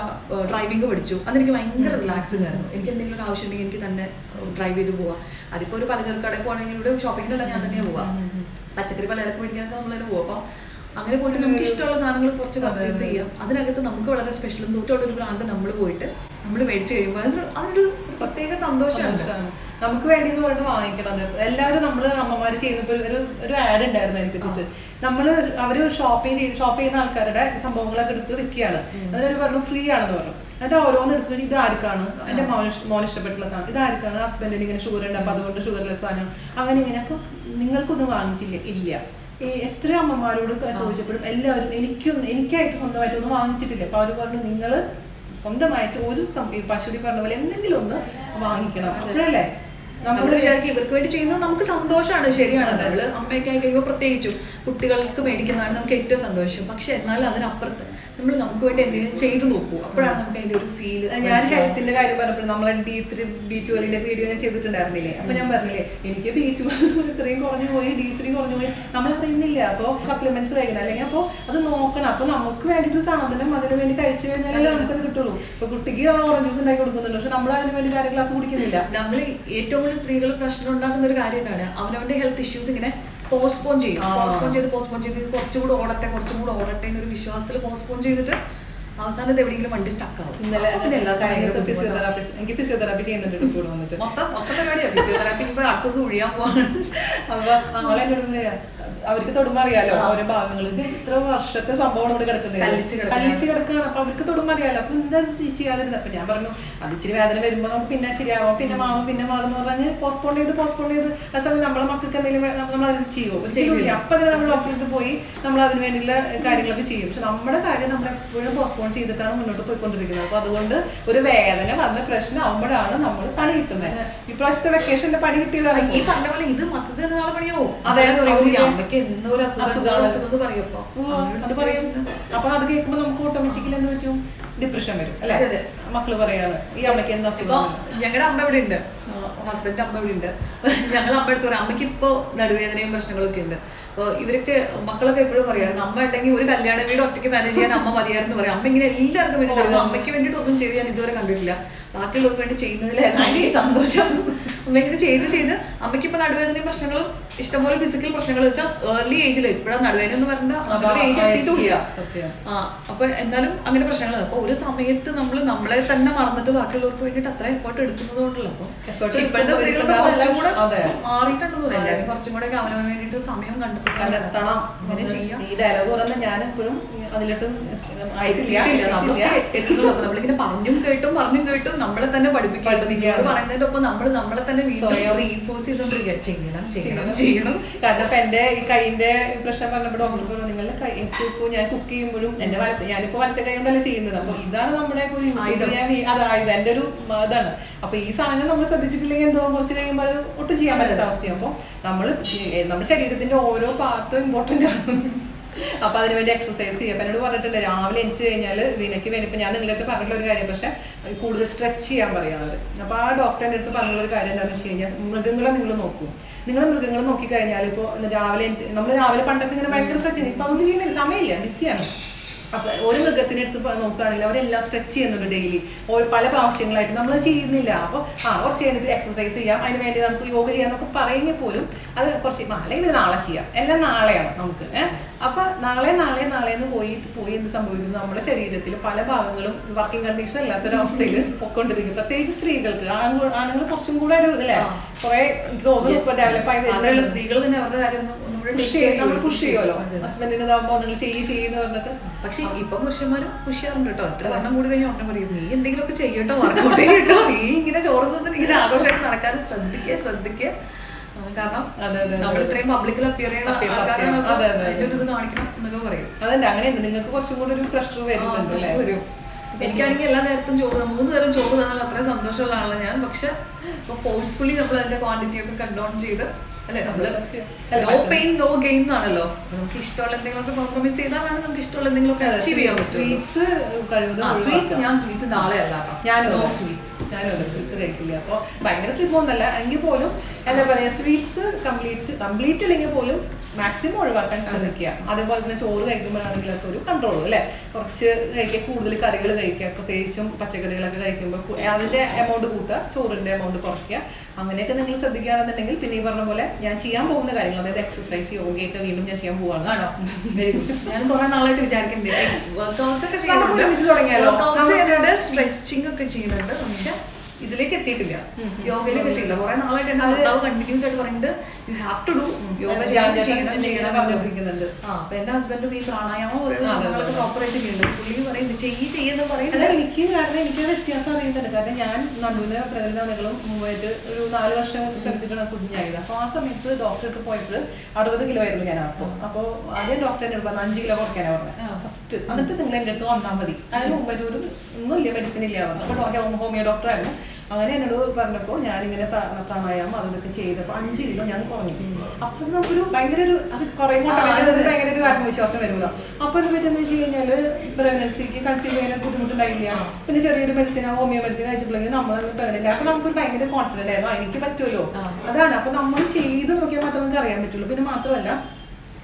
ഡ്രൈവിംഗ് പഠിച്ചു. അതെനിക്ക് ഭയങ്കര റിലാക്സിംഗ് ആയിരുന്നു. എനിക്ക് എന്തെങ്കിലും ഒരു ആവശ്യം ഉണ്ടെങ്കിൽ എനിക്ക് തന്നെ ഡ്രൈവ് ചെയ്ത് പോവാം. അതിപ്പോൾ ഒരു പലചരക്ക് കടയിൽ പോകണമെങ്കിൽ ഇവിടെ ഷോപ്പിങ്ങിനുള്ള ഞാൻ തന്നെ പോവാം, പച്ചക്കറി പലചരക്ക് മേടിക്കാനൊക്കെ നമ്മളതിന് പോവാം. അപ്പോൾ അങ്ങനെ പോയിട്ട് നമുക്ക് ഇഷ്ടമുള്ള സാധനങ്ങൾ കുറച്ച് പർച്ചേസ് ചെയ്യാം. അതിനകത്ത് നമുക്ക് വളരെ സ്പെഷ്യലും തോറ്റുള്ള ഒരു ബ്രാൻഡ് നമ്മൾ പോയിട്ട് നമ്മൾ മേടിച്ച് കഴിയുമ്പോൾ അതൊരു പ്രത്യേക സന്തോഷമാണ്. നമുക്ക് വേണ്ടി എന്ന് പറഞ്ഞിട്ട് വാങ്ങിക്കണം. എല്ലാവരും നമ്മൾ അമ്മമാര് ചെയ്യുന്നപ്പോൾ ഒരു ആഡ് ഉണ്ടായിരുന്നു അതിനെ പറ്റിട്ട്. അവര് ഷോപ്പ് ചെയ്യുന്ന ആൾക്കാരുടെ സംഭവങ്ങളൊക്കെ എടുത്ത് വെക്കുകയാണ്. അതിനൊരു പറഞ്ഞു ഫ്രീ ആണെന്ന് പറഞ്ഞു. എന്നിട്ട് ഓരോന്ന് എടുത്തിട്ട് ഇത് ആർക്കാണ്, എന്റെ മോൻ ഇഷ്ടപ്പെട്ടുള്ള സാധനം, ഇത് ആർക്കാണ്, ഹസ്ബൻഡിന് ഇങ്ങനെ ഷുഗർ ഉണ്ട് അപ്പൊ അതുകൊണ്ട് ഷുഗർലെസ് സാധനം അങ്ങനെ ഇങ്ങനെ. അപ്പൊ നിങ്ങൾക്കൊന്നും വാങ്ങിച്ചില്ല? ഇല്ല. എത്ര അമ്മമാരോട് ചോദിച്ചപ്പോഴും എല്ലാവരും എനിക്കായിട്ട് സ്വന്തമായിട്ടൊന്നും വാങ്ങിച്ചിട്ടില്ല. അപ്പൊ അവര് പറഞ്ഞു നിങ്ങൾ സ്വന്തമായിട്ട് ഒരു പശുതി പറഞ്ഞ പോലെ എന്തെങ്കിലും ഒന്ന് വാങ്ങിക്കണം. അപ്പോഴല്ലേ നമ്മൾ വിചാരിക്കും ഇവർക്ക് വേണ്ടി ചെയ്യുന്നത് നമുക്ക് സന്തോഷമാണ്. ശരിയാണ്. നമ്മള് അമ്മയൊക്കെ ആയി കഴിയുമ്പോൾ പ്രത്യേകിച്ചും കുട്ടികൾക്ക് മേടിക്കുന്നതാണ് നമുക്ക് ഏറ്റവും സന്തോഷം. പക്ഷെ എന്നാലും അതിനപ്പുറത്ത് നമ്മൾ നമുക്ക് വേണ്ടി എന്തെങ്കിലും ചെയ്തു നോക്കൂ. അപ്പോഴാണ് നമുക്ക് അതിന്റെ ഒരു ഫീൽ. ഞാൻ ഹെൽത്തിന്റെ കാര്യം പറഞ്ഞപ്പോൾ നമ്മളെ D3 വീഡിയോ ഞാൻ ചെയ്തിട്ടുണ്ടായിരുന്നില്ലേ? അപ്പൊ ഞാൻ പറഞ്ഞില്ലേ എനിക്ക് B12 ഇത്രയും കുറഞ്ഞു പോയി, D3 കുറഞ്ഞു പോയി, നമ്മൾ അറിയുന്നില്ല. അപ്പൊ സപ്ലിമെന്റ്സ് കഴിക്കണം, അല്ലെങ്കിൽ അപ്പൊ അത് നോക്കണം. അപ്പൊ നമുക്ക് വേണ്ടിയിട്ട് സാധനം അതിന് വേണ്ടി കഴിച്ചു കഴിഞ്ഞാലല്ലേ നമുക്കത് കിട്ടുള്ളൂ. ഇപ്പൊ കുട്ടിക്ക് ഓറഞ്ച് ജ്യൂസ് ഉണ്ടാക്കി കൊടുക്കുന്നുണ്ട്, പക്ഷെ നമ്മൾ അതിന് വേണ്ടി അര ഗ്ലാസ് കുടിക്കുന്നില്ല. നമ്മൾ ഏറ്റവും കൂടുതൽ സ്ത്രീകൾ പ്രശ്നം ഉണ്ടാക്കുന്ന ഒരു കാര്യം എന്താണ്, അവനവന്റെ ഹെൽത്ത് ഇഷ്യൂസ് ഇങ്ങനെ പോസ്റ്റ്പോൺ ചെയ്യും. പോസ്റ്റ്പോൺ ചെയ്ത് കുറച്ചുകൂടെ ഓടട്ടെ എന്നൊരു വിശ്വാസത്തിൽ പോസ്റ്റ്പോൺ ചെയ്തിട്ട് അവസാനത്തെ എവിടെയെങ്കിലും വണ്ടി സ്റ്റക്കാവും. എനിക്ക് ഫിസിയോതെറാപ്പി ചെയ്യുന്നുണ്ട് കൂടെ വന്നിട്ട്. മൊത്തം പരിപാടിയാണ് ഫിസിയോതെറാപ്പി. ഇപ്പൊ അടുത്ത ദിവസം ഒഴിയാൻ പോവാണ്. അപ്പൊ അവളെന്നോട് അവർക്ക് തൊടുമ്പോ അറിയാലോ ഓരോ ഭാഗങ്ങൾക്ക് ഇത്ര വർഷത്തെ സംഭവം ഇവിടെ കിടക്കുന്നത്, കല്ലിച്ച് കിടക്കുകയാണ്. അപ്പൊ അവർക്ക് തൊടുമ്പോ അറിയാലോ. അപ്പൊ എന്താ ചെയ്യാതിരുന്നത്? അപ്പൊ ഞാൻ പറഞ്ഞു അത് ഇച്ചിരി വേദന വരുമ്പോ നമുക്ക് പിന്നെ ശരിയാവാം, പിന്നെ മാറും പറഞ്ഞ് പോസ്റ്റ്പോൺ ചെയ്ത് ആ സമയം നമ്മളെ മക്കൾക്ക് എന്തെങ്കിലും നമ്മൾ അത് ചെയ്യില്ല. അപ്പൊ തന്നെ നമ്മൾ ഡോക്ടറെ പോയി നമ്മൾ അതിന് വേണ്ടിയുള്ള കാര്യങ്ങളൊക്കെ ചെയ്യും. പക്ഷെ നമ്മുടെ കാര്യം നമ്മൾ എപ്പോഴും പോസ്റ്റ്പോൺ ചെയ്തിട്ടാണ് മുന്നോട്ട് പോയിക്കൊണ്ടിരിക്കുന്നത്. അപ്പൊ അതുകൊണ്ട് ഒരു വേദന വന്ന പ്രശ്നം ആവുമ്പോഴാണ് നമ്മൾ പണി കിട്ടുന്നത്. ഇപ്രാവശ്യത്തെ വെക്കേഷന്റെ പണി കിട്ടിയതാണ്. ഈ പറഞ്ഞ പോലെ ഇത് മക്കൾക്ക് നാളെ പണിയോ? അതെ, അപ്പൊ അത് കേൾക്കുമ്പോ നമുക്ക് ഓട്ടോമാറ്റിക്കലി എന്ത് പറ്റും? ഡിപ്രഷൻ വരും അല്ലെ? മക്കള് പറയാണ് ഈ അമ്മയ്ക്ക് എന്താ അസുഖം. ഞങ്ങളുടെ അമ്മ ഇവിടെ ഉണ്ട്, ഹസ്ബൻഡിന്റെ അമ്മ ഇവിടെ ഉണ്ട്. ഞങ്ങൾ അമ്മ എടുത്ത് പറയാം അമ്മയ്ക്ക് ഇപ്പൊ നടുവേദനയും പ്രശ്നങ്ങളൊക്കെ ഉണ്ട്. അപ്പൊ ഇവർക്ക് മക്കളൊക്കെ എപ്പോഴും പറയാറുണ്ട് അമ്മ ഉണ്ടെങ്കിൽ ഒരു കല്യാണ വീട് ഒറ്റയ്ക്ക് മാനേജ് ചെയ്യാൻ അമ്മ മതിയായിരുന്നു പറയാം. അമ്മ ഇങ്ങനെ എല്ലാവർക്കും വേണ്ടി കിടന്നു. അമ്മയ്ക്ക് വേണ്ടിയിട്ട് ഒന്നും ചെയ്ത് ഞാൻ ഇതുവരെ കണ്ടിട്ടില്ല. ബാക്കിയുള്ളവർക്ക് വേണ്ടി ചെയ്യുന്നതിലായിരുന്നു സന്തോഷം. അമ്മ ഇങ്ങനെ ചെയ്ത് അമ്മയ്ക്ക് ഇപ്പൊ നടുവേദനയും പ്രശ്നങ്ങളും ഇഷ്ടംപോലെ ഫിസിക്കൽ പ്രശ്നങ്ങൾ വെച്ചാൽ ഏർലി ഏജിൽ ഇപ്പോഴാണ് നടുവേദന എന്ന് പറഞ്ഞാൽ ഏജ് എത്തിയിട്ടില്ല. അപ്പൊ എന്നാലും അങ്ങനെ പ്രശ്നങ്ങൾ. അപ്പൊ ഒരു സമയത്ത് നമ്മളെ തന്നെ മറന്നിട്ട് ബാക്കിയുള്ളവർക്ക് വേണ്ടിട്ട് അത്ര എഫേർട്ട് എടുക്കുന്നത് കൊണ്ടല്ലോ. അപ്പൊ ഇപ്പോഴത്തെ സ്ത്രീകളൊക്കെ കുറച്ചും കൂടെ മാറിയിട്ടുണ്ടെന്ന് പറയാം. എല്ലാവരും കുറച്ചും കൂടെ അവനവന് വേണ്ടിട്ട് സമയം കണ്ടെത്തണം. അങ്ങനെ ചെയ്യാം. ഈ ഡയലോഗ് പറഞ്ഞ ഞാൻ എപ്പോഴും അതിലോട്ടും നമ്മളിങ്ങനെ പറഞ്ഞും കേട്ടും നമ്മളെ തന്നെ പഠിപ്പിക്കാൻ പറയുന്നതിന്റെ ഒപ്പം നമ്മളെ തന്നെ റീഇൻഫോഴ്സ് ചെയ്തോണ്ടിരിക്കുക. ചെയ്യണം. കാരണം ഇപ്പൊ എന്റെ ഈ കൈന്റെ പ്രശ്നം പറഞ്ഞപ്പോൾ ഡോക്ടർ പറഞ്ഞു നിങ്ങളുടെ കൈ ഇപ്പൊ ഞാൻ കുക്ക് ചെയ്യുമ്പോഴും എന്റെ ഞാനിപ്പോ വലത്തെ കൈ കൊണ്ടല്ലേ ചെയ്യുന്നത്. അപ്പൊ ഇതാണ് നമ്മുടെ ആയുധം, എന്റെ ഒരു ഇതാണ്. അപ്പൊ ഈ സാധനം നമ്മൾ ശ്രദ്ധിച്ചിട്ടില്ലെങ്കിൽ എന്തോ കുറച്ച് കഴിയുമ്പോൾ അത് ഒട്ടും ചെയ്യാൻ പറ്റാത്ത അവസ്ഥയാണ്. അപ്പൊ നമ്മുടെ ശരീരത്തിന്റെ ഓരോ പാർട്ടും ഇമ്പോർട്ടന്റ് ആണ്. അപ്പൊ അതിനുവേണ്ടി എക്സസൈസ് ചെയ്യാം. അപ്പൊ എന്നോട് പറഞ്ഞിട്ടുണ്ട് രാവിലെ എനിക്ക് കഴിഞ്ഞാൽ വീണയ്ക്ക് വേണ്ടി ഇപ്പൊ ഞാൻ നിങ്ങളുടെ പറഞ്ഞിട്ടുള്ള ഒരു കാര്യം, പക്ഷെ കൂടുതൽ സ്ട്രെച്ച് ചെയ്യാൻ പറയാറ്. അപ്പൊ ആ ഡോക്ടറിന്റെ അടുത്ത് പറഞ്ഞുള്ള ഒരു കാര്യം എന്താണെന്ന് വെച്ച് കഴിഞ്ഞാൽ മൃഗങ്ങളെ നിങ്ങൾ നോക്കൂ. നിങ്ങൾ മൃഗങ്ങളെ നോക്കിക്കഴിഞ്ഞാൽ ഇപ്പോൾ നമ്മൾ രാവിലെ പണ്ടൊക്കെ ഇങ്ങനെ ഭയങ്കര സ്ട്രെച്ച് ചെയ്യുന്നു. ഇപ്പൊ അതൊന്നും ചെയ്യുന്നില്ല, സമയമില്ല, ബിസിയാണ്. അപ്പൊ ഒരു മൃഗത്തിനെ എടുത്ത് നോക്കുകയാണെങ്കിൽ അവരെല്ലാം സ്ട്രെച്ച് ചെയ്യുന്നുണ്ട് ഡെയിലി, പല പ്രാവശ്യങ്ങളായിട്ട് നമ്മൾ ചെയ്യുന്നില്ല. അപ്പോൾ കുറച്ച് കഴിഞ്ഞിട്ട് എക്സസൈസ് ചെയ്യാം, അതിന് വേണ്ടി നമുക്ക് യോഗ ചെയ്യാന്നൊക്കെ പറയുമെങ്കിൽ പോലും അത് കുറച്ച് അല്ലെങ്കിൽ നാളെ ചെയ്യാം, എല്ലാം നാളെയാണ് നമുക്ക്. അപ്പൊ നാളെ എന്ന് പോയി എന്ത് സംഭവിക്കുന്നു? നമ്മുടെ ശരീരത്തിൽ പല ഭാഗങ്ങളും വർക്കിംഗ് കണ്ടീഷൻ അല്ലാത്തൊരവസ്ഥയിൽ പൊയ്ക്കൊണ്ടിരിക്കും. പ്രത്യേകിച്ച് സ്ത്രീകൾക്ക്. ആണുങ്ങൾ കുറച്ചും കൂടെ ഒരു ഇല്ലേ കുറെ തോന്നുന്നു ഡെവലപ്പ് ആയി വരുന്ന സ്ത്രീകൾ തന്നെ അവരുടെ കാര്യം നമ്മൾ പുഷ് ചെയ്യുമല്ലോ. ഹസ്ബൻഡിന് ഇതാകുമ്പോൾ നിങ്ങൾ ചെയ്യുന്ന പറഞ്ഞിട്ട്. പക്ഷെ ഇപ്പൊ പുരുഷന്മാരും പുഷ് ചെയ്യാറുണ്ട് കേട്ടോ. എത്ര വണ്ണം കൂടി കഴിഞ്ഞാൽ ഒന്നും പറയും നീ എന്തെങ്കിലുമൊക്കെ ചെയ്യട്ടോ, വർക്കൗട്ട് ചെയ്യട്ടോ, നീ ഇങ്ങനെ ചോറുന്നത് ഇങ്ങനെ ആഘോഷമായിട്ട് നടക്കാതെ ശ്രദ്ധിക്കുക. കാരണം നമ്മൾ ഇത്രയും പബ്ലിക്കിൽ അപ്പിയർ ചെയ്യണം, ഇത് കാണിക്കണം എന്നൊക്കെ പറയും. അതല്ല അങ്ങനെയുണ്ട്. നിങ്ങൾക്ക് കുറച്ചും കൂടെ ഒരു പ്രഷർ വരുന്നുണ്ട്. എനിക്കാണെങ്കിൽ എല്ലാ നേരത്തും 3 നേരം ചോറ് തന്നാൽ അത്രയും സന്തോഷമുള്ള ആളാണ് ഞാൻ. പക്ഷെ ഫോഴ്സ്ഫുള്ളി നമ്മൾ അതിന്റെ ക്വാണ്ടിറ്റി ഒക്കെ കൺട്രോൾ ചെയ്ത് അല്ലെ നമ്മള് നോ പെയിൻ നോ ഗെയിൻ എന്നാണല്ലോ. നമുക്ക് ഇഷ്ടമുള്ള എന്തെങ്കിലുമൊക്കെ കോംപ്രമൈസ് ചെയ്താലാണ് നമുക്ക് ഇഷ്ടമുള്ള എന്തെങ്കിലുമൊക്കെ അച്ചീവ് ചെയ്യാൻ പറ്റും. ഞാൻ സ്വീറ്റ്സ് നാളെ അല്ല ഞാനും സ്വീറ്റ്സ് കഴിക്കില്ല. അപ്പോൾ ഭയങ്കര സ്ലിപ്പ് ഒന്നല്ല എങ്കിൽ പോലും എന്താ പറയാ സ്വീറ്റ്സ് കംപ്ലീറ്റ് അല്ലെങ്കിൽ പോലും മാക്സിമം ഒഴിവാക്കാൻ ശ്രമിക്കുക. അതേപോലെ തന്നെ ചോറ് കഴിക്കുമ്പോഴാണെങ്കിലൊക്കെ ഒരു കൺട്രോൾ അല്ലേ, കുറച്ച് കഴിക്കുക, കൂടുതൽ കറികൾ കഴിക്കുക, പ്രത്യേകിച്ചും പച്ചക്കറികളൊക്കെ കഴിക്കുമ്പോൾ അതിൻ്റെ എമൗണ്ട് കൂട്ടുക, ചോറിൻ്റെ എമൗണ്ട് കുറയ്ക്കുക. അങ്ങനെയൊക്കെ നിങ്ങൾ ശ്രദ്ധിക്കുകയാണെന്നുണ്ടെങ്കിൽ പിന്നെ ഈ പറഞ്ഞ പോലെ ഞാൻ ചെയ്യാൻ പോകുന്ന കാര്യങ്ങൾ, അതായത് എക്സസൈസ്, യോഗയൊക്കെ വീണ്ടും ഞാൻ ചെയ്യാൻ പോവാണ്. ആണോ? ഞാൻ കുറെ നാളായിട്ട് വിചാരിക്കുന്നുണ്ട് വർക്ക്ഔട്ട്സ് ഒക്കെ തുടങ്ങിയാലോ, സ്ട്രെച്ചിങ് ഒക്കെ ചെയ്യുന്നുണ്ട്. പക്ഷെ ഇതിലേക്ക് എത്തിയിട്ടില്ല, യോഗയിലേക്ക് എത്തിയില്ല. കുറെ നാളായിട്ട് എന്റെ ഭർത്താവ് കണ്ടിന്യൂസ് ആയിട്ട് പറയുന്നത് you have to do yoga ചെയ്യണം പറഞ്ഞുകൊണ്ടിരിക്കുന്നുണ്ട്. അപ്പൊ എന്റെ ഹസ്ബൻഡും ഈ പ്രാണായാമം പ്രോപ്പറായിട്ട് ചെയ്യുന്നുണ്ട്. പുള്ളി പറയുന്നത് ചെയ്യുന്ന പറയുന്നത്. എനിക്ക് കാരണം എനിക്ക് വ്യത്യാസം അറിയുന്നുണ്ട്. കാരണം ഞാൻ നടുവിന് പ്രകടനങ്ങളും മുമ്പായിട്ട് ഒരു 4 വർഷം ശ്രമിച്ചിട്ടാണ് കുഞ്ഞായത്. അപ്പോൾ ആ സമയത്ത് ഡോക്ടർക്ക് പോയിട്ട് 60 കിലോ ആയിരുന്നു ഞാൻ. അപ്പോൾ ആദ്യം ഡോക്ടർ എന്നോട് പറഞ്ഞു 5 കിലോ കുറയ്ക്കാനാണ് പറഞ്ഞത് ഫസ്റ്റ്. എന്നിട്ട് നിങ്ങൾ എൻ്റെ അടുത്ത് വന്നാൽ മതി, അതിന് മുമ്പായിട്ട് ഒരു ഒന്നുമില്ല, മെഡിസിൻ ഇല്ല പറഞ്ഞു. അപ്പോൾ ഹോമിയോ ഡോക്ടറായിരുന്നു. അങ്ങനെ എന്നോട് പറഞ്ഞപ്പോൾ ഞാനിങ്ങനെ പ്രാണായാമം അതൊക്കെ ചെയ്തപ്പോൾ 5 കിലോ ഞാൻ കുറഞ്ഞു. അപ്പൊ നമുക്കൊരു ഭയങ്കര ഒരു അത് കുറയുമ്പോൾ ഭയങ്കര ഒരു ആത്മവിശ്വാസം വരുമല്ലോ. അപ്പൊ എന്ത് പറ്റുമെന്ന് വെച്ച് കഴിഞ്ഞാൽ പ്രഗ്നൻസിക്ക് കൺസീവ് ചെയ്യാൻ ബുദ്ധിമുട്ടുണ്ടായില്ല. പിന്നെ ചെറിയൊരു മെഡിസിൻ, ഹോമിയോ മെഡിസിൻ കഴിച്ചപ്പോഴെങ്കിൽ നമ്മൾ പ്രഗ്നന്റ്. അപ്പൊ നമുക്കൊരു ഭയങ്കര കോൺഫിഡന്റ് ആയിരുന്നു, എനിക്ക് പറ്റുമല്ലോ. അതാണ്. അപ്പൊ നമ്മൾ ചെയ്ത് നോക്കിയാൽ മാത്രമേ നമുക്ക് അറിയാൻ പറ്റുള്ളൂ. പിന്നെ മാത്രമല്ല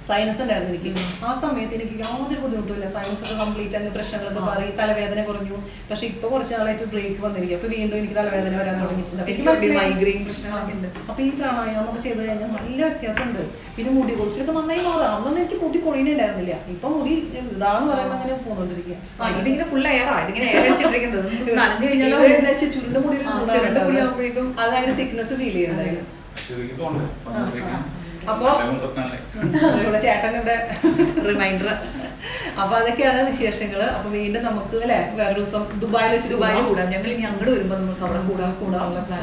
സൈനസ് ഉണ്ടായിരുന്നു എനിക്ക്. ആ സമയത്ത് എനിക്ക് യാതൊരു ബുദ്ധിമുട്ടില്ല. സൈനസ് ഒക്കെ കംപ്ലീറ്റ് അങ്ങ് പ്രശ്നങ്ങളൊക്കെ മാറി, തലവേദന കുറഞ്ഞു. പക്ഷെ ഇപ്പൊ കുറച്ച് നാളായിട്ട് ബ്രേക്ക് വന്നിരിക്കും. അപ്പൊ വീണ്ടും എനിക്ക് തലവേദന വരാൻ തുടങ്ങിയിട്ടുണ്ട്. മൈഗ്രെയിൻ പ്രശ്നങ്ങളൊക്കെ ഉണ്ട്. അപ്പൊ ഈ പ്രാണായാമം ഒക്കെ ചെയ്ത് കഴിഞ്ഞാൽ നല്ല വ്യത്യാസമുണ്ട്. പിന്നെ മുടി കൊഴിച്ചിലൊക്കെ നന്നായി മാറാം. അന്നൊന്നും എനിക്ക് മുടി കൊഴിയുന്നുണ്ടായിരുന്നില്ല. ഇപ്പൊ മുടി ഇതാന്ന് പറയുമ്പോൾ അങ്ങനെ പോന്നോണ്ടിരിക്കുക. ഇതിങ്ങനെ ഫുൾ എയറാ, ഇതിങ്ങനെ എയർ അടിച്ചിട്ടിരിക്കുന്നത്. ചുരുണ്ട മുടി ആകുമ്പോഴേക്കും അതങ്ങനെ തിക്നെസ് ഫീൽ ചെയ്യുന്നുണ്ടായിരുന്നു. അപ്പൊ ഇവിടെ ചേട്ടൻ ഇവിടെ റിമൈൻഡർ. അപ്പൊ അതൊക്കെയാണ് വിശേഷങ്ങള്. അപ്പൊ വീണ്ടും നമുക്ക് അല്ലെ വേറെ ദിവസം ദുബായിൽ കൂടാം. ഞങ്ങൾ ഇനി അങ്ങോട്ട് വരുമ്പോ നമുക്ക് അവിടെ കൂടാനുള്ള പ്ലാൻ.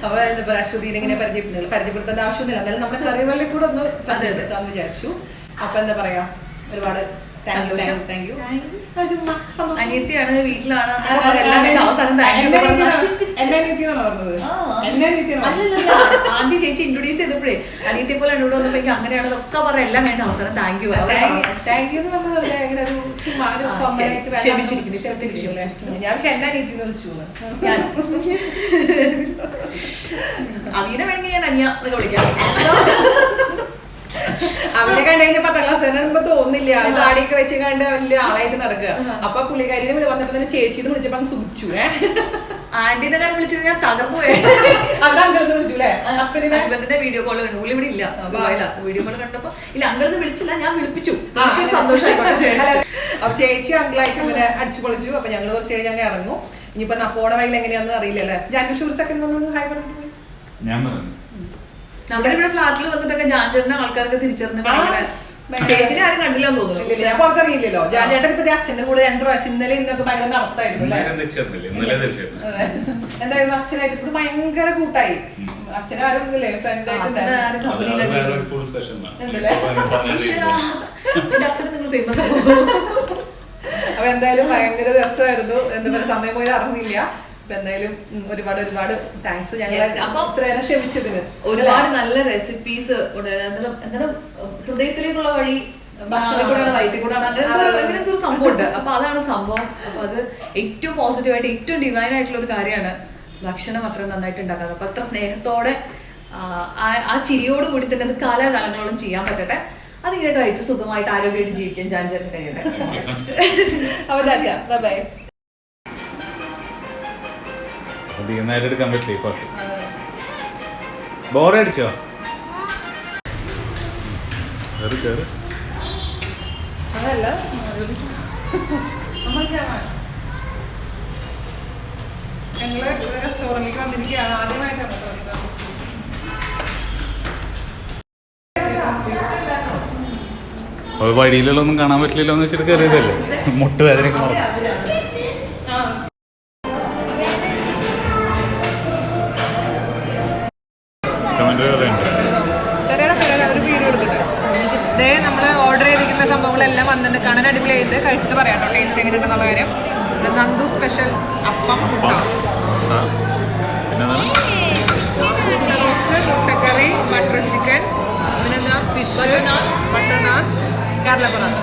അപ്പൊ എന്താ പറയാ, അശ്വതീനെ ഇങ്ങനെ പരിചയപ്പെടുത്തേണ്ട ആവശ്യമൊന്നുമില്ല. എന്നാലും നമ്മുടെ കറികളിൽ കൂടെ ഒന്ന് എത്താന്ന് വിചാരിച്ചു. അപ്പൊ എന്താ പറയാ, ഒരുപാട് അനിയത്തിയാണ്, വീട്ടിലാണ്. ആദ്യം ചേച്ചി ഇൻട്രൊഡ്യൂസ് ചെയ്തപ്പോഴേ അനിയത്തിയെ പോലെ ഇവിടെ വന്നപ്പോ അങ്ങനെയാണ് ഒക്കെ പറഞ്ഞ എല്ലാം വേണ്ട അവസരം. താങ്ക് യു ഞാൻ ചെന്നനിയത്തിന്ന് വിളിച്ചു. അവീനെ വേണമെങ്കിൽ ഞാൻ അനിയ എന്നൊക്കെ വിളിക്കാം. അവനെ കണ്ടു കഴിഞ്ഞാൽ 10ാം ക്ലാസ് തോന്നില്ല, താടിയൊക്കെ വെച്ച് കണ്ട് വലിയ ആളായിട്ട് നടക്കുക. അപ്പൊ പുള്ളിക്കാരിനെ വന്നപ്പോ തന്നെ ചേച്ചിന്ന് വിളിച്ചപ്പോ അങ്ങ് സുഖിച്ചു. ആന്റിനെ ഞാൻ വിളിച്ചത് ഞാൻ തകർന്നു പോയി. ഹസ്ബൻഡിന്റെ വീഡിയോ കോൾ കണ്ടു. പുള്ളി ഇവിടെ ഇല്ല, വീഡിയോ കോൾ കണ്ടപ്പോ ഇല്ല അങ്കിളിന്ന് വിളിച്ചില്ല, ഞാൻ വിളിപ്പിച്ചു. സന്തോഷമായിക്കോട്ടെ. അപ്പൊ ചേച്ചി അങ്കിളായിട്ട് ഇങ്ങനെ അടിച്ചു പൊളിച്ചു. അപ്പൊ ഞങ്ങള് കുറച്ച് കഴിഞ്ഞ് ഞങ്ങൾ ഇറങ്ങും. ഇനിയിപ്പോ പോണ വഴിയിൽ എങ്ങനെയാണെന്ന് അറിയില്ലല്ലേ. ജാൻഷൂർ സെക്കൻഡ് വന്നു ഹായ് പറഞ്ഞിട്ട് പോയി. നമ്മുടെ ഇവിടെ ഫ്ലാറ്റിൽ വന്നിട്ടൊക്കെ ജാൻചേട്ടനെ ആൾക്കാർക്ക് തിരിച്ചറിഞ്ഞ ചേച്ചിനെ ആരും കണ്ടില്ലെന്ന് തോന്നുന്നു. ഞാൻ പുറത്തറിയില്ലല്ലോ. ജാൻചേട്ടൻ ഇപ്പൊ അച്ഛന്റെ കൂടെ 2 പ്രാവശ്യം ഇന്നലെ ഇന്നൊക്കെ ഭയങ്കര നടത്തായിരുന്നു. എന്തായാലും അച്ഛനായിട്ട് ഇപ്പൊ ഭയങ്കര കൂട്ടായി. അച്ഛനാരും ഇല്ലേ ഫ്രണ്ടായിട്ട്. അപ്പൊ എന്തായാലും ഭയങ്കര രസമായിരുന്നു. എന്താ പറയുക, സമയം പോയി അറിഞ്ഞില്ല. എന്തായാലും ഒരുപാട് താങ്ക്സ്. ഞങ്ങൾ ഇത്രയേറെ ക്ഷമിച്ചതിന്. ഒരുപാട് നല്ല റെസിപ്പീസ്, എന്താണ് ഹൃദയത്തിലേക്കുള്ള വഴി ഭക്ഷണം കൂടെയാണ്, വയറ്റിൽ കൂടെയാണ്, അങ്ങനത്തെ ഒരു സംഭവം ഉണ്ട്. അപ്പൊ അതാണ് സംഭവം. അപ്പൊ അത് ഏറ്റവും പോസിറ്റീവായിട്ട് ഏറ്റവും ഡിവൈൻ ആയിട്ടുള്ള ഒരു കാര്യമാണ് ഭക്ഷണം അത്ര നന്നായിട്ട് ഉണ്ടാക്കുന്നത്. അപ്പൊ അത്ര സ്നേഹത്തോടെ ആ ചിരിയോട് കൂടി തന്നെ അത് കാലാകാലങ്ങളോളം ചെയ്യാൻ പറ്റട്ടെ. അതിങ്ങനെ കഴിച്ച് സുഖമായിട്ട് ആരോഗ്യമായിട്ട് ജീവിക്കാൻ ജാൻചേട്ടൻ കഴിയട്ടെ. അപ്പൊ ബൈ. എടുക്കാൻ പറ്റില്ലേ? ബോറടിച്ചോ? അതല്ല ഞങ്ങള് റെസ്റ്റോറന്റിലേക്ക് വന്നിരിക്കുകയാണ്. ആദ്യമായിട്ടാണ് വഴിയിലൊന്നും കാണാൻ പറ്റില്ലല്ലോ എന്ന് വെച്ചിട്ട് കയറിയതല്ലേ. മുട്ടുവേദനയൊക്കെ മാറും. നമ്മള് ഓർഡർ ചെയ്തിരിക്കുന്ന സംഭവങ്ങളെല്ലാം വന്നിട്ട് കാണാൻ അടിപൊളിയായിട്ട് കഴിച്ചിട്ട് പറയാം കേട്ടോ ടേസ്റ്റ് എങ്ങനെ ഉണ്ടെന്നുള്ള കാര്യം. നന്ദു സ്പെഷ്യൽ അപ്പം, റോസ്റ്റ്, മുട്ടക്കറി, ബട്ടർ ചിക്കൻ, പിന്നെന്താ ഫിഷ്, ബട്ടർ നാൻ, കേരള പൊറോട്ട.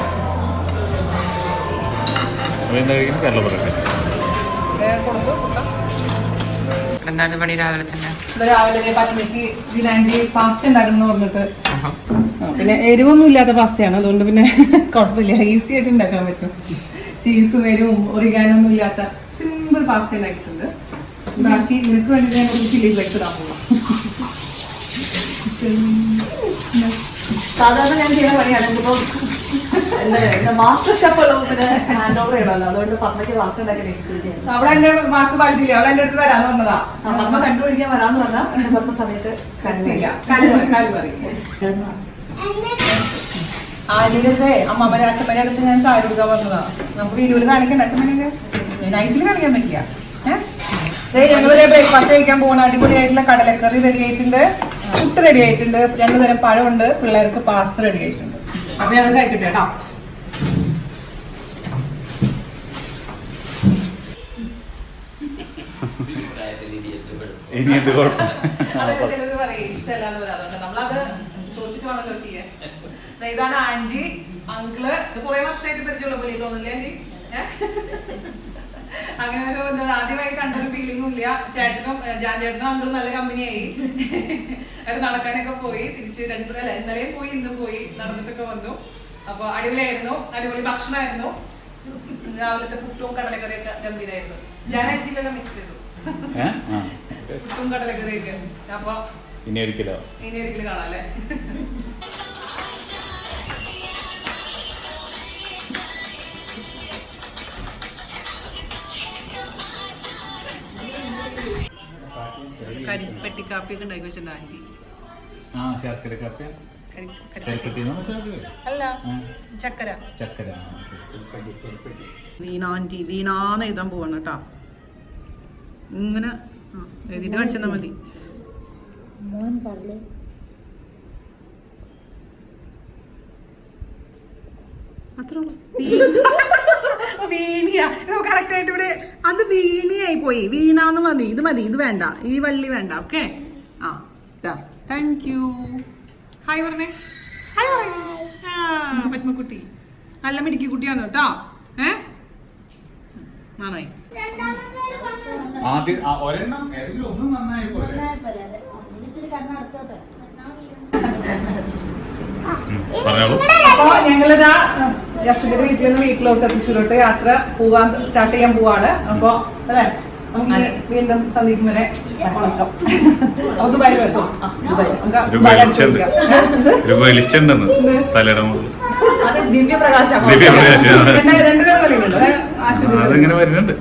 കേരള പൊറോട്ട കൊടുത്തു. എന്താണ് പണി രാവിലെ തന്നെ? രാവിലെ പച്ചമയ്ക്ക് ബിരിയാണി പാസ്ത ഉണ്ടാക്കണം പറഞ്ഞിട്ട്. പിന്നെ എരിവൊന്നും ഇല്ലാത്ത പാസ്തയാണ്, അതുകൊണ്ട് പിന്നെ കുഴപ്പമില്ല, ഈസി ആയിട്ട് ഉണ്ടാക്കാൻ പറ്റും. ചീസും എരിവും ഒറിഗാനൊന്നും ഇല്ലാത്ത സിമ്പിൾ പാസ്ത ഉണ്ടാക്കിയിട്ടുണ്ട്. ബാക്കി നിനക്ക് വേണ്ടി ഞാൻ ഒരു ചില്ലി ഫ്ലെക്സ് ഇടാൻ പോകാം. സാധാരണ ഞാൻ ചെയ്യുന്ന പണിയാണ്. ഇപ്പം മാസ്റ്റർ ഷെഫ് പിന്നെ ഹാൻഡ് ഓവർ ചെയ്യണമല്ലോ, അതുകൊണ്ട് പത്മയ്ക്ക് പാസ്ത ഉണ്ടാക്കി ഏൽപ്പിച്ചിരിക്കുകയാണ്. അവിടെ എന്റെ വാക്ക് പാലിച്ചില്ല, അവളെ എന്റെ അടുത്ത് വരാന്ന് പറഞ്ഞതാ. പത്മ കണ്ടുപിടിക്കാൻ വരാന്ന് പറഞ്ഞാൽ പത്മ സമയത്ത് കരുന്നില്ല. കാല് പറയും. ആദ്യത്തെ അമ്മമ്മയുടെ അച്ഛമ്മയുടെ അടുത്ത് ഞാൻ കാല് കൊടുക്കാൻ പറഞ്ഞതാ. നമുക്ക് വീഡിയോയിൽ കാണിക്കണ്ട, അച്ഛമ്മനെ നൈറ്റിൽ കാണിക്കാൻ പറ്റില്ല. ഞങ്ങളിതേ ബ്രേക്ക്ഫാസ്റ്റ് കഴിക്കാൻ പോകുന്ന അടിപൊളിയായിട്ടുള്ള കടലക്കറി റെഡി ആയിട്ടുണ്ട്, പുട്ട് റെഡി ആയിട്ടുണ്ട്, 2 തരം പഴമുണ്ട്, പിള്ളേർക്ക് പാസ്ത റെഡി ആയിട്ടുണ്ട്. അപ്പൊ ഞങ്ങൾ കഴിക്കട്ടെ കേട്ടോ. ഇനി എന്ത് കുഴപ്പം? അതൊക്കെ ചിലര് പറയും ഇഷ്ടമല്ലാന്ന് പറയാം, അതുകൊണ്ട് നമ്മളത് ചോദിച്ചിട്ട് വേണമല്ലോ ചെയ്യാൻ. ഇതാണ് ആന്റി, അങ്കിള്, കുറെ വർഷമായിട്ട് പരിചയമുള്ള പോലെ തോന്നില്ലേ ആന്റി? അങ്ങനെ ഒരു ആദ്യമായി കണ്ടൊരു ഫീലിംഗും ഇല്ല. ചേട്ടനും ചേട്ടനും അങ്കിളും നല്ല കമ്പനിയായി. അത് നടക്കാനൊക്കെ പോയി, തിരിച്ച് ഇന്നലെയും പോയി ഇന്നും പോയി, നടന്നിട്ടൊക്കെ വന്നു. അപ്പൊ അടിപൊളിയായിരുന്നു, അടിപൊളി ഭക്ഷണമായിരുന്നു. രാവിലത്തെ പുട്ടും കടലക്കറിയൊക്കെ ഗംഭീരായിരുന്നു. ഞാൻ ആഴ്ചയിലൊക്കെ മിസ് ചെയ്തു പുട്ടും കടലക്കറിയൊക്കെ. അപ്പൊ ഇനി ഒരിക്കലോ കാണാം അല്ലേ? കരിപ്പെട്ടി കാപ്പിയൊക്കെ ഉണ്ടാക്കി വെച്ചിട്ടുണ്ട് ആന്റി. ശർക്കര കാപ്പി അല്ല ചക്കര. വീണ ആന്റി, വീണാന്ന് എഴുതാൻ പോവാണ് കേട്ടോ. ഇങ്ങനെ എഴുതിട്ട് കാണിച്ചാൽ മതി. അത്ര വീണിയ കറക്റ്റ് ആയിട്ട് ഇവിടെ അത് വീണിയായി പോയി. വീണാന്ന് മതി, ഇത് മതി, ഇത് വേണ്ട, ഈ വള്ളി വേണ്ട. ഓക്കെ, ആ താങ്ക് യു. ഹായ് പറഞ്ഞേ. പത്മക്കുട്ടി നല്ല മിടുക്കി കുട്ടിയാണ് കേട്ടോ. നന്നായി. ഒരെണ്ണം ഏതെങ്കിലും ഒന്നും നന്നായി പോലെ. അപ്പൊ ഞങ്ങളിതാ യശോദയുടെ വീട്ടിൽ നിന്ന് വീട്ടിലോട്ട് തൃശ്ശൂരോട്ട് യാത്ര സ്റ്റാർട്ട് ചെയ്യാൻ പോവാണ്. അപ്പൊ അല്ലെ നമുക്ക് വീണ്ടും സന്ധിക്കും വരെ വണക്കം. അപ്പൊ ദുബായിൽ എത്തും. വെളിച്ചുണ്ടെന്ന് തലയുടെ ദിവ്യപ്രകാശം അതെങ്ങനെ വരുന്നുണ്ട്.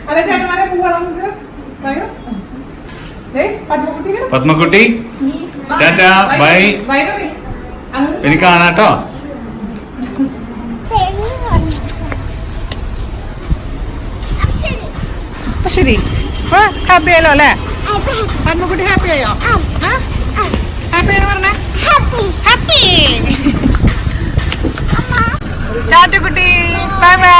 അല്ലെ ചേട്ടന്മാരെ പോവാ നമുക്ക്. പത്മക്കുട്ടി ടാറ്റാ ബൈ. എനിക്ക് കാണാട്ടോ. ശരി, ഹാപ്പി ആയല്ലോ അല്ലേ? പത്മക്കുട്ടി ഹാപ്പി ആയോ? ഹാപ്പി ആണെന്ന് പറഞ്ഞേ. ഹാപ്പി ടാറ്റ കുട്ടി, ബൈ ബൈ.